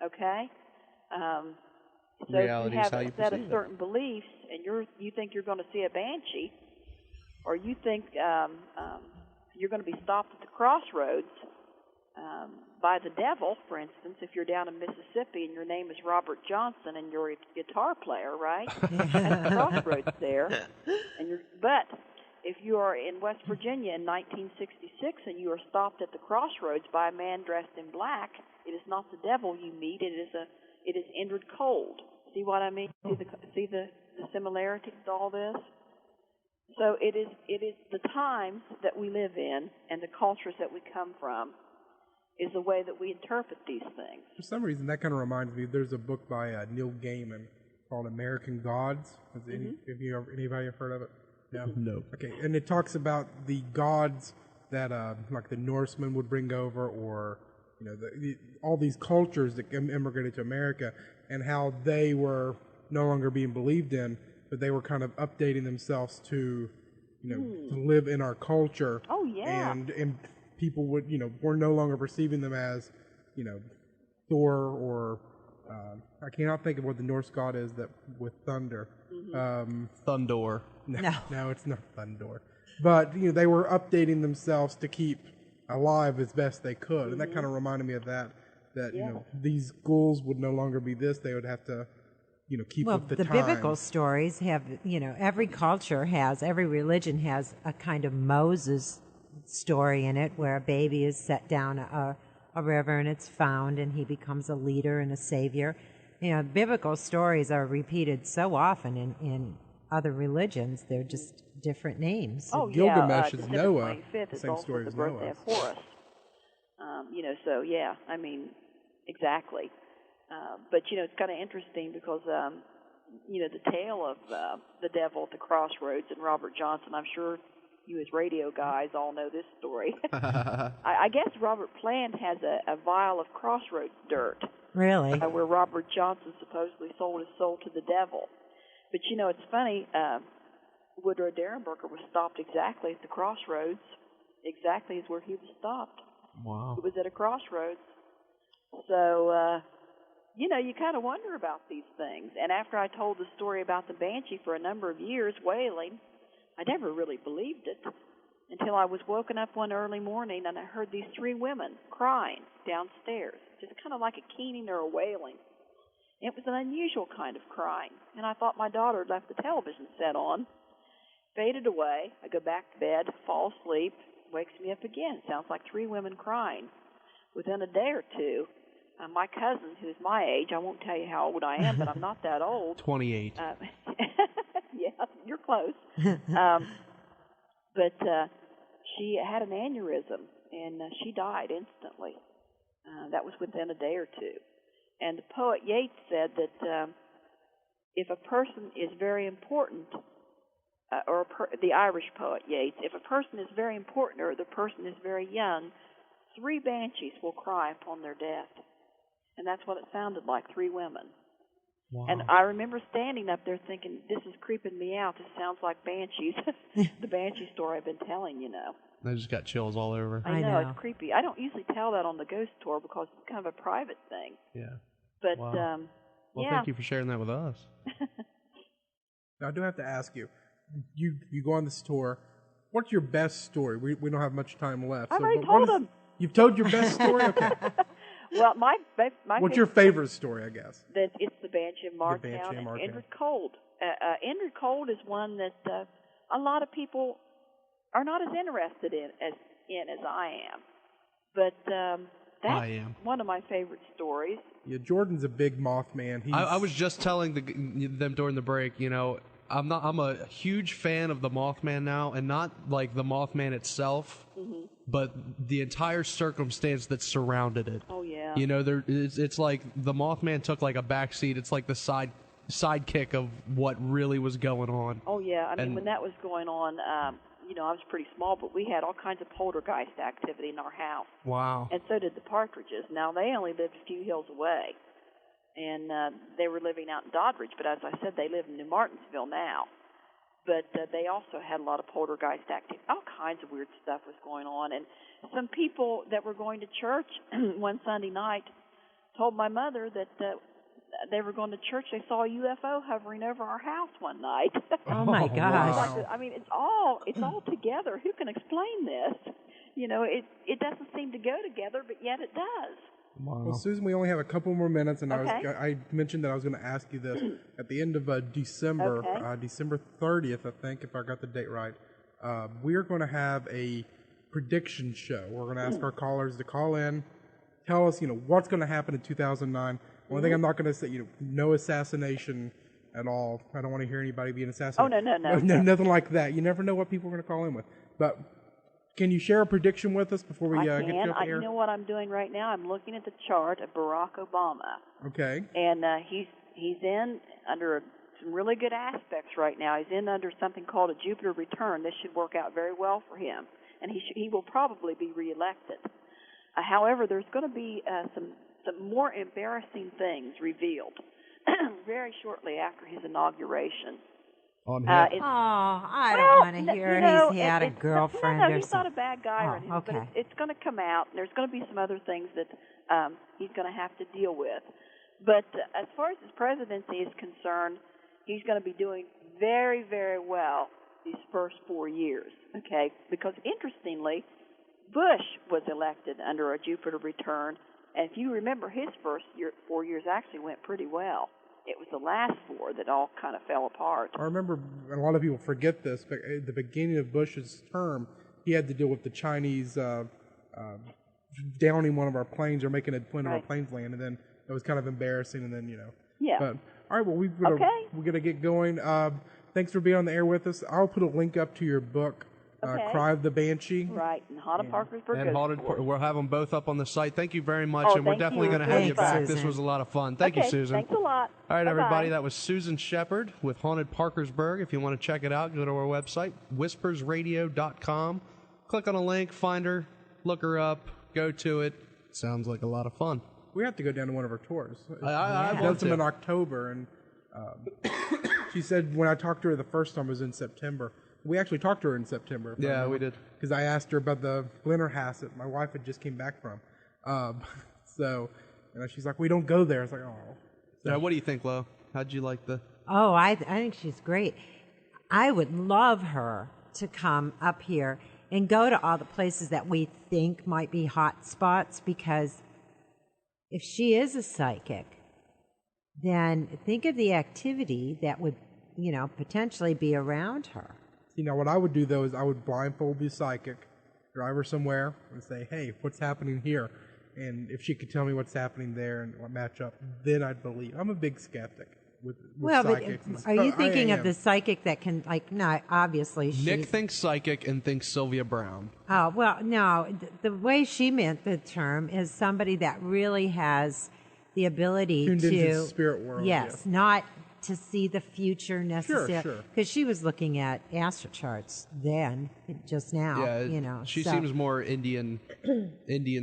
Okay? So if you have a set of certain beliefs and you think you're going to see a banshee, or you think you're going to be stopped at the crossroads by the devil, for instance, if you're down in Mississippi and your name is Robert Johnson and you're a guitar player, right? At the crossroads there. But if you are in West Virginia in 1966 and you are stopped at the crossroads by a man dressed in black, it is not the devil you meet. It is Indrid Cold. See what I mean? See the similarities to all this? So it is the times that we live in and the cultures that we come from is the way that we interpret these things. For some reason, that kind of reminds me, there's a book by Neil Gaiman called American Gods. Anybody have heard of it? No? No. Okay, and it talks about the gods that like the Norsemen would bring over, or all these cultures that immigrated to America, and how they were no longer being believed in, but they were kind of updating themselves to, to live in our culture. Oh yeah. And people would, were no longer perceiving them as, Thor or I cannot think of what the Norse god is that with thunder. Thundor. No, it's not Thundor. But they were updating themselves to keep alive as best they could, and that kind of reminded me of that. These ghouls would no longer be this; they would have to, keep with the times. Well, the biblical stories have, every culture has, every religion has a kind of Moses story in it, where a baby is set down a river and it's found, and he becomes a leader and a savior. Biblical stories are repeated so often in other religions; they're just different names. Oh, Gilgamesh yeah, is Noah. The same story as Noah. Of Horus. So yeah, I mean, exactly. But it's kind of interesting because the tale of the devil at the crossroads and Robert Johnson. I'm sure you as radio guys all know this story. I guess Robert Plant has a vial of crossroads dirt. Really? Where Robert Johnson supposedly sold his soul to the devil. But it's funny. Woodrow Derenberger was stopped exactly at the crossroads, exactly as where he was stopped. Wow. It was at a crossroads. So, you kind of wonder about these things. And after I told the story about the Banshee for a number of years, wailing, I never really believed it until I was woken up one early morning and I heard these three women crying downstairs, just kind of like a keening or a wailing. It was an unusual kind of crying, and I thought my daughter had left the television set on. Faded away. I go back to bed, fall asleep, wakes me up again. Sounds like three women crying. Within a day or two, my cousin, who's my age, I won't tell you how old I am, but I'm not that old. 28. Yeah, you're close. But she had an aneurysm, and she died instantly. That was within a day or two. And the poet Yeats said that if a person is very important, the Irish poet Yeats, if a person is very important or the person is very young, three banshees will cry upon their death. And that's what it sounded like, three women. Wow. And I remember standing up there thinking, this is creeping me out. This sounds like banshees. The banshee story I've been telling, I just got chills all over. I know, it's creepy. I don't usually tell that on the ghost tour because it's kind of a private thing. Yeah. But, wow. Well, thank you for sharing that with us. Now, I do have to ask you, you go on this tour. What's your best story? We don't have much time left. I've already told them. You've told your best story? Okay. Well, my what's your favorite story, I guess? That it's the Banshee of Martown and Indrid Cold. Indrid Cold is one that a lot of people are not as interested in as I am. But that's one of my favorite stories. Yeah, Jordan's a big Mothman. I was just telling them during the break, I'm a huge fan of the Mothman now, and not like the Mothman itself, but the entire circumstance that surrounded it. Oh yeah. It's like the Mothman took like a backseat. It's like the sidekick of what really was going on. Oh yeah. I mean, when that was going on, I was pretty small, but we had all kinds of poltergeist activity in our house. Wow. And so did the Partridges. Now they only lived a few hills away. And they were living out in Doddridge, but as I said, they live in New Martinsville now. But they also had a lot of poltergeist activity. All kinds of weird stuff was going on. And some people that were going to church one Sunday night told my mother that they were going to church. They saw a UFO hovering over our house one night. Oh, my gosh. I mean, it's all together. Who can explain this? It doesn't seem to go together, but yet it does. Wow. Well, Susan, we only have a couple more minutes, and I mentioned that I was going to ask you this at the end of December, December 30th, I think, if I got the date right. We are going to have a prediction show. We're going to ask our callers to call in, tell us, what's going to happen in 2009. One thing I'm not going to say, no assassination at all. I don't want to hear anybody being assassinated. Oh, no, nothing like that. You never know what people are going to call in with. But can you share a prediction with us before we get you up here? You know what I'm doing right now? I'm looking at the chart of Barack Obama. Okay. And he's in under some really good aspects right now. He's in under something called a Jupiter return. This should work out very well for him, and he will probably be reelected. However, there's going to be some more embarrassing things revealed very shortly after his inauguration. I don't want to hear he's had a girlfriend or he's not a bad guy or anything, okay. but it's going to come out, and there's going to be some other things that he's going to have to deal with. But as far as his presidency is concerned, he's going to be doing very, very well these first 4 years, okay? Because interestingly, Bush was elected under a Jupiter return, and if you remember, his first 4 years actually went pretty well. It was the last 4 that all kind of fell apart. I remember, and a lot of people forget this, but at the beginning of Bush's term, he had to deal with the Chinese downing one of our planes or making one of our planes land, and then it was kind of embarrassing, and then, Yeah. But, all right, well, we're going to get going. Thanks for being on the air with us. I'll put a link up to your book, Cry of the Banshee. Right, and Haunted Parkersburg. And we'll have them both up on the site. Thank you very much, and we're definitely going to have you back. Susan. This was a lot of fun. Thank you, Susan. Thanks a lot. All right, Bye-bye. everybody, that was Susan Shepard with Haunted Parkersburg. If you want to check it out, go to our website, whispers112508.mp3. Click on a link, find her, look her up, go to it. Sounds like a lot of fun. We have to go down to one of her tours. I She does them in October, and she said when I talked to her the first time it was in September. We actually talked to her in September. Yeah, we did. Because I asked her about the Blennerhaus that my wife had just came back from. So she's like, we don't go there. I was like, oh. So, what do you think, Lo? How'd you like the... Oh, I think she's great. I would love her to come up here and go to all the places that we think might be hot spots, because if she is a psychic, then think of the activity that would, potentially be around her. See, now what I would do, though, is I would blindfold the psychic, drive her somewhere, and say, hey, what's happening here? And if she could tell me what's happening there and what match up, then I'd believe. I'm a big skeptic with psychics. But are you thinking of the psychic that can, no, obviously she's... Nick thinks psychic and thinks Sylvia Brown. Oh, well, no. The way she meant the term is somebody that really has the ability tuned to... into the spirit world. Yes, not to see the future necessarily. Sure. Because she was looking at astro charts then, just now, Yeah, she seems more Indian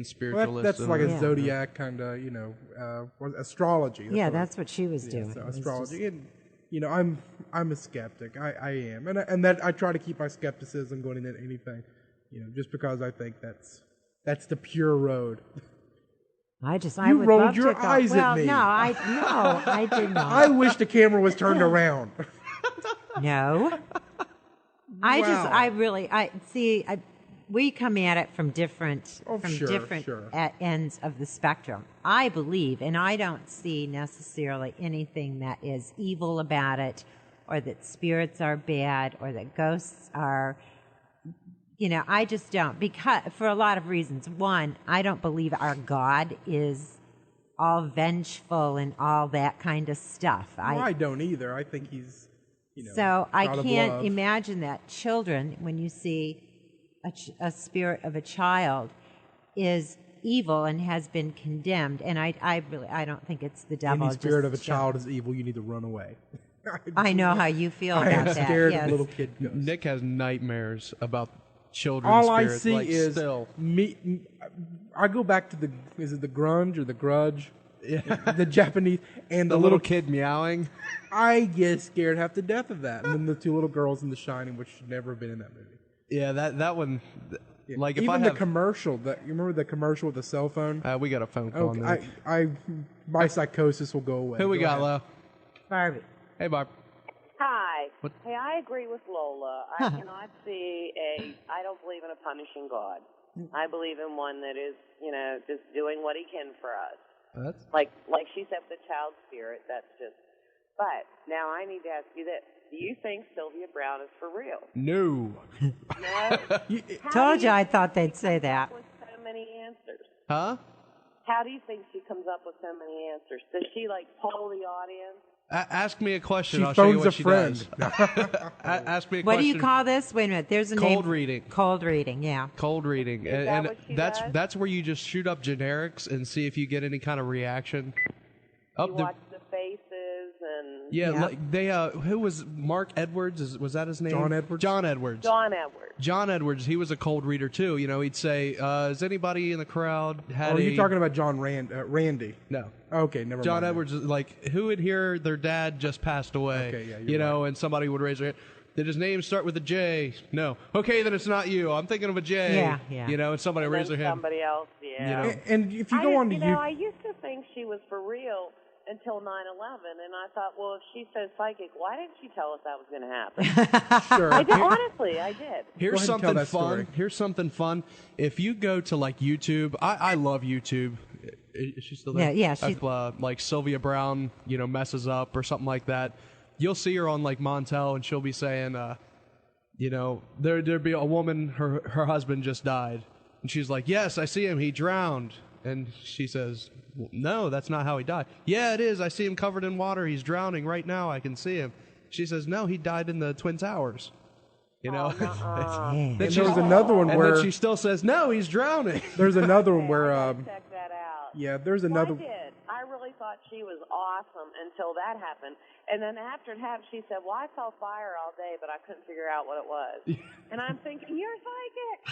spiritualist. Well, that's like a zodiac kind of, astrology. That's what she was doing. So astrology. And, I'm a skeptic. I am. And that I try to keep my skepticism going into anything, just because I think that's the pure road. I you would rolled love your to go. eyes well, at me. No, I did not. I wish the camera was turned around. No. We come at it from different ends of the spectrum. I believe, and I don't see necessarily anything that is evil about it, or that spirits are bad, or that ghosts are... I just don't, because for a lot of reasons. One, I don't believe our God is all vengeful and all that kind of stuff. I don't either. I think he's, So I God can't of love. imagine that children, when you see a spirit of a child, is evil and has been condemned. And I don't think it's the devil. Any spirit of a child is evil. You need to run away. I know how you feel about that. I am scared yes. of little kid ghosts. Nick has nightmares about children's All spirits. I see is I go back to the grunge or the grudge, the Japanese, and the little kid meowing. I get scared half to death of that. And then the 2 little girls in The Shining, which should never have been in that movie. Yeah, that one. Like if even the commercial, you remember the commercial with the cell phone? We got a phone call. My psychosis will go away. Who we got, Lo? Barbie. Hey, Barb. Hi. What? Hey, I agree with Lola. I cannot see I don't believe in a punishing God. I believe in one that is, just doing what he can for us. That's... Like she said, the child spirit, that's just... But now I need to ask you this. Do you think Sylvia Brown is for real? No. No? Told you I thought they'd say that. With so many answers. Huh? How do you think she comes up with so many answers? Does she, poll the audience? Ask me a question. She I'll show you phones what a she friend. does. Ask me a question. What do you call this? Wait a minute. There's a cold name. reading. Cold reading. Yeah. Cold reading, Is that what she does? that's where you just shoot up generics and see if you get any kind of reaction. You watch the faces and Yeah, like they who was Mark Edwards? Was that his name? John Edwards. John Edwards. John Edwards. He was a cold reader too. You know, he'd say, "Is anybody in the crowd had?" Are you talking about John Randy? No. Okay, never mind. John Edwards is like, who would hear their dad just passed away? Okay, yeah, you know, and somebody would raise their hand. Did his name start with a J? No. Okay, then it's not you. I'm thinking of a J. Yeah. You know, and somebody raised their hand. Somebody else, yeah. You know? And if you go on to YouTube, I used to think she was for real until 9/11, and I thought, well, if she's so psychic, why didn't she tell us that was going to happen? Sure. I did, honestly, I did. Here's something fun. Here's something fun. If you go to like YouTube, I love YouTube. Is she still there? Yeah. She's... like Sylvia Brown, you know, messes up or something like that. You'll see her on like Montel, and she'll be saying, you know, there'd be a woman, her husband just died, and she's like, yes, I see him, he drowned, and she says, well, no, that's not how he died. Yeah, it is. I see him covered in water. He's drowning right now. I can see him. She says, no, he died in the Twin Towers. You know, then there was another one where then she still says, no, he's drowning. There's another one where check that out. yeah, there's another. Well, I really thought she was awesome until that happened. And then after it happened, she said, well, I saw fire all day, but I couldn't figure out what it was. And I'm thinking, you're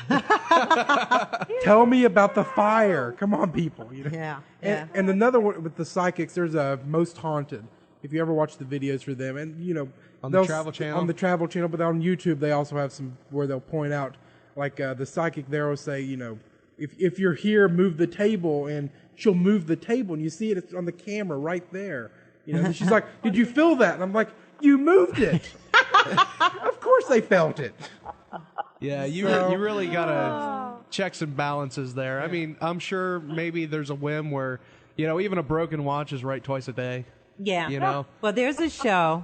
psychic. Tell me about the fire. Come on, people. You know? Yeah. And another one with the psychics, there's a Most Haunted. If you ever watch the videos for them, and you know, on the Travel Channel. On the Travel Channel, but on YouTube they also have some where they'll point out, like the psychic there will say, you know, if you're here, move the table, and she'll move the table, and you see it's on the camera right there. You know, and she's like, "Did you feel that?" And I'm like, "You moved it." Of course they felt it. Yeah, you really gotta checks and balances there. I mean, I'm sure maybe there's a whim where, you know, even a broken watch is right twice a day. Yeah. You know? Well, there's a show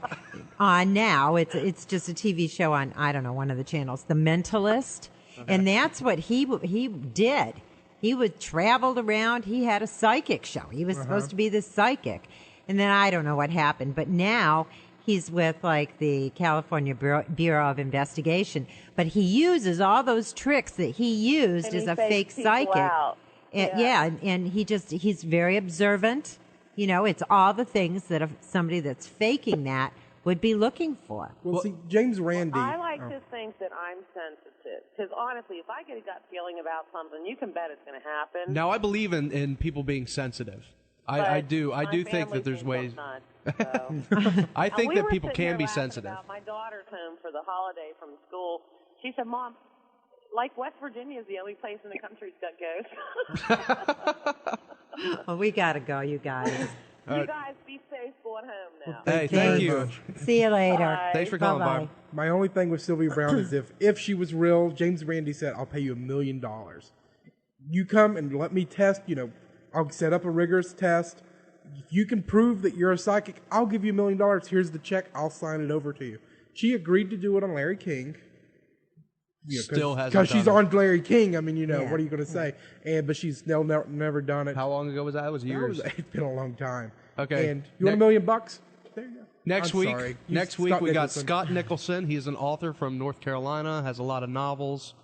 on now. It's just a TV show on, I don't know, one of the channels, The Mentalist. Okay. And that's what he did. He would traveled around. He had a psychic show. He was supposed to be this psychic. And then I don't know what happened. But now he's with like the California Bureau of Investigation. But he uses all those tricks that he used as a fake psychic. And he's very observant. You know, it's all the things that somebody that's faking that would be looking for. Well, see, James Randi. Well, I like to think that I'm sensitive. Because honestly, if I get a gut feeling about something, you can bet it's going to happen. Now, I believe in people being sensitive. I do think that there's ways. Not, so. I think that people can be sensitive. My daughter's home for the holiday from school. She said, Mom, like West Virginia is the only place in the country that's got ghosts. Well, we got to go, you guys. You guys be safe going home now. Hey, thank you. See you later. Bye. Thanks for calling, Bob. My only thing with Sylvia Brown is if she was real, James Randi said, I'll pay you $1 million. You come and let me test, you know, I'll set up a rigorous test. If you can prove that you're a psychic, I'll give you $1 million. Here's the check. I'll sign it over to you. She agreed to do it on Larry King. You know, Still hasn't because she's done it. on Larry King. I mean, you know, what are you going to say? But she's never done it. How long ago was that? It was years. It's been a long time. Okay. And you want $1 million? There you go. Next week we got Scott Nicholson. He's an author from North Carolina. Has a lot of novels,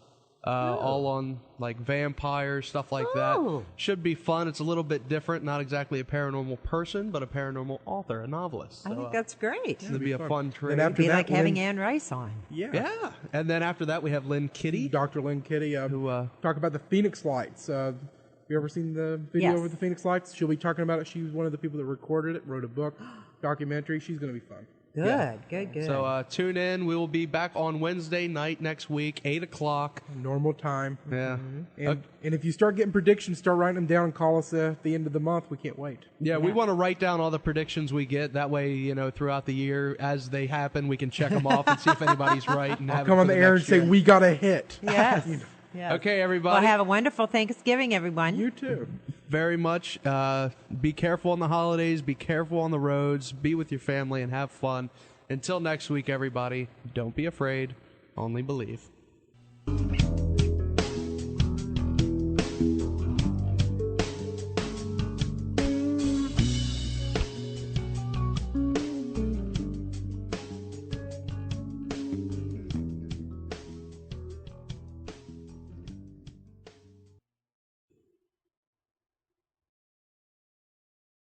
all on like vampires, stuff like that. Should be fun. It's a little bit different. Not exactly a paranormal person, but a paranormal author, a novelist. I think that's great. It'd be a fun trade. It'd be like having Anne Rice on. Yeah. And then after that, we have Lynn Kitty. Dr. Lynn Kitty, who talk about the Phoenix Lights. Have you ever seen the video of the Phoenix Lights? She'll be talking about it. She was one of the people that recorded it, wrote a book, documentary. She's going to be fun. Good. So tune in. We will be back on Wednesday night next week, 8 o'clock. Normal time. Yeah. And if you start getting predictions, start writing them down and call us at the end of the month. We can't wait. Yeah, we want to write down all the predictions we get. That way, you know, throughout the year, as they happen, we can check them off and see if anybody's right. And I'll come on the air and say, we got a hit. Yes. Yes. Okay, everybody. Well, have a wonderful Thanksgiving, everyone. You too. Very much. Be careful on the holidays. Be careful on the roads. Be with your family and have fun. Until next week, everybody, don't be afraid. Only believe.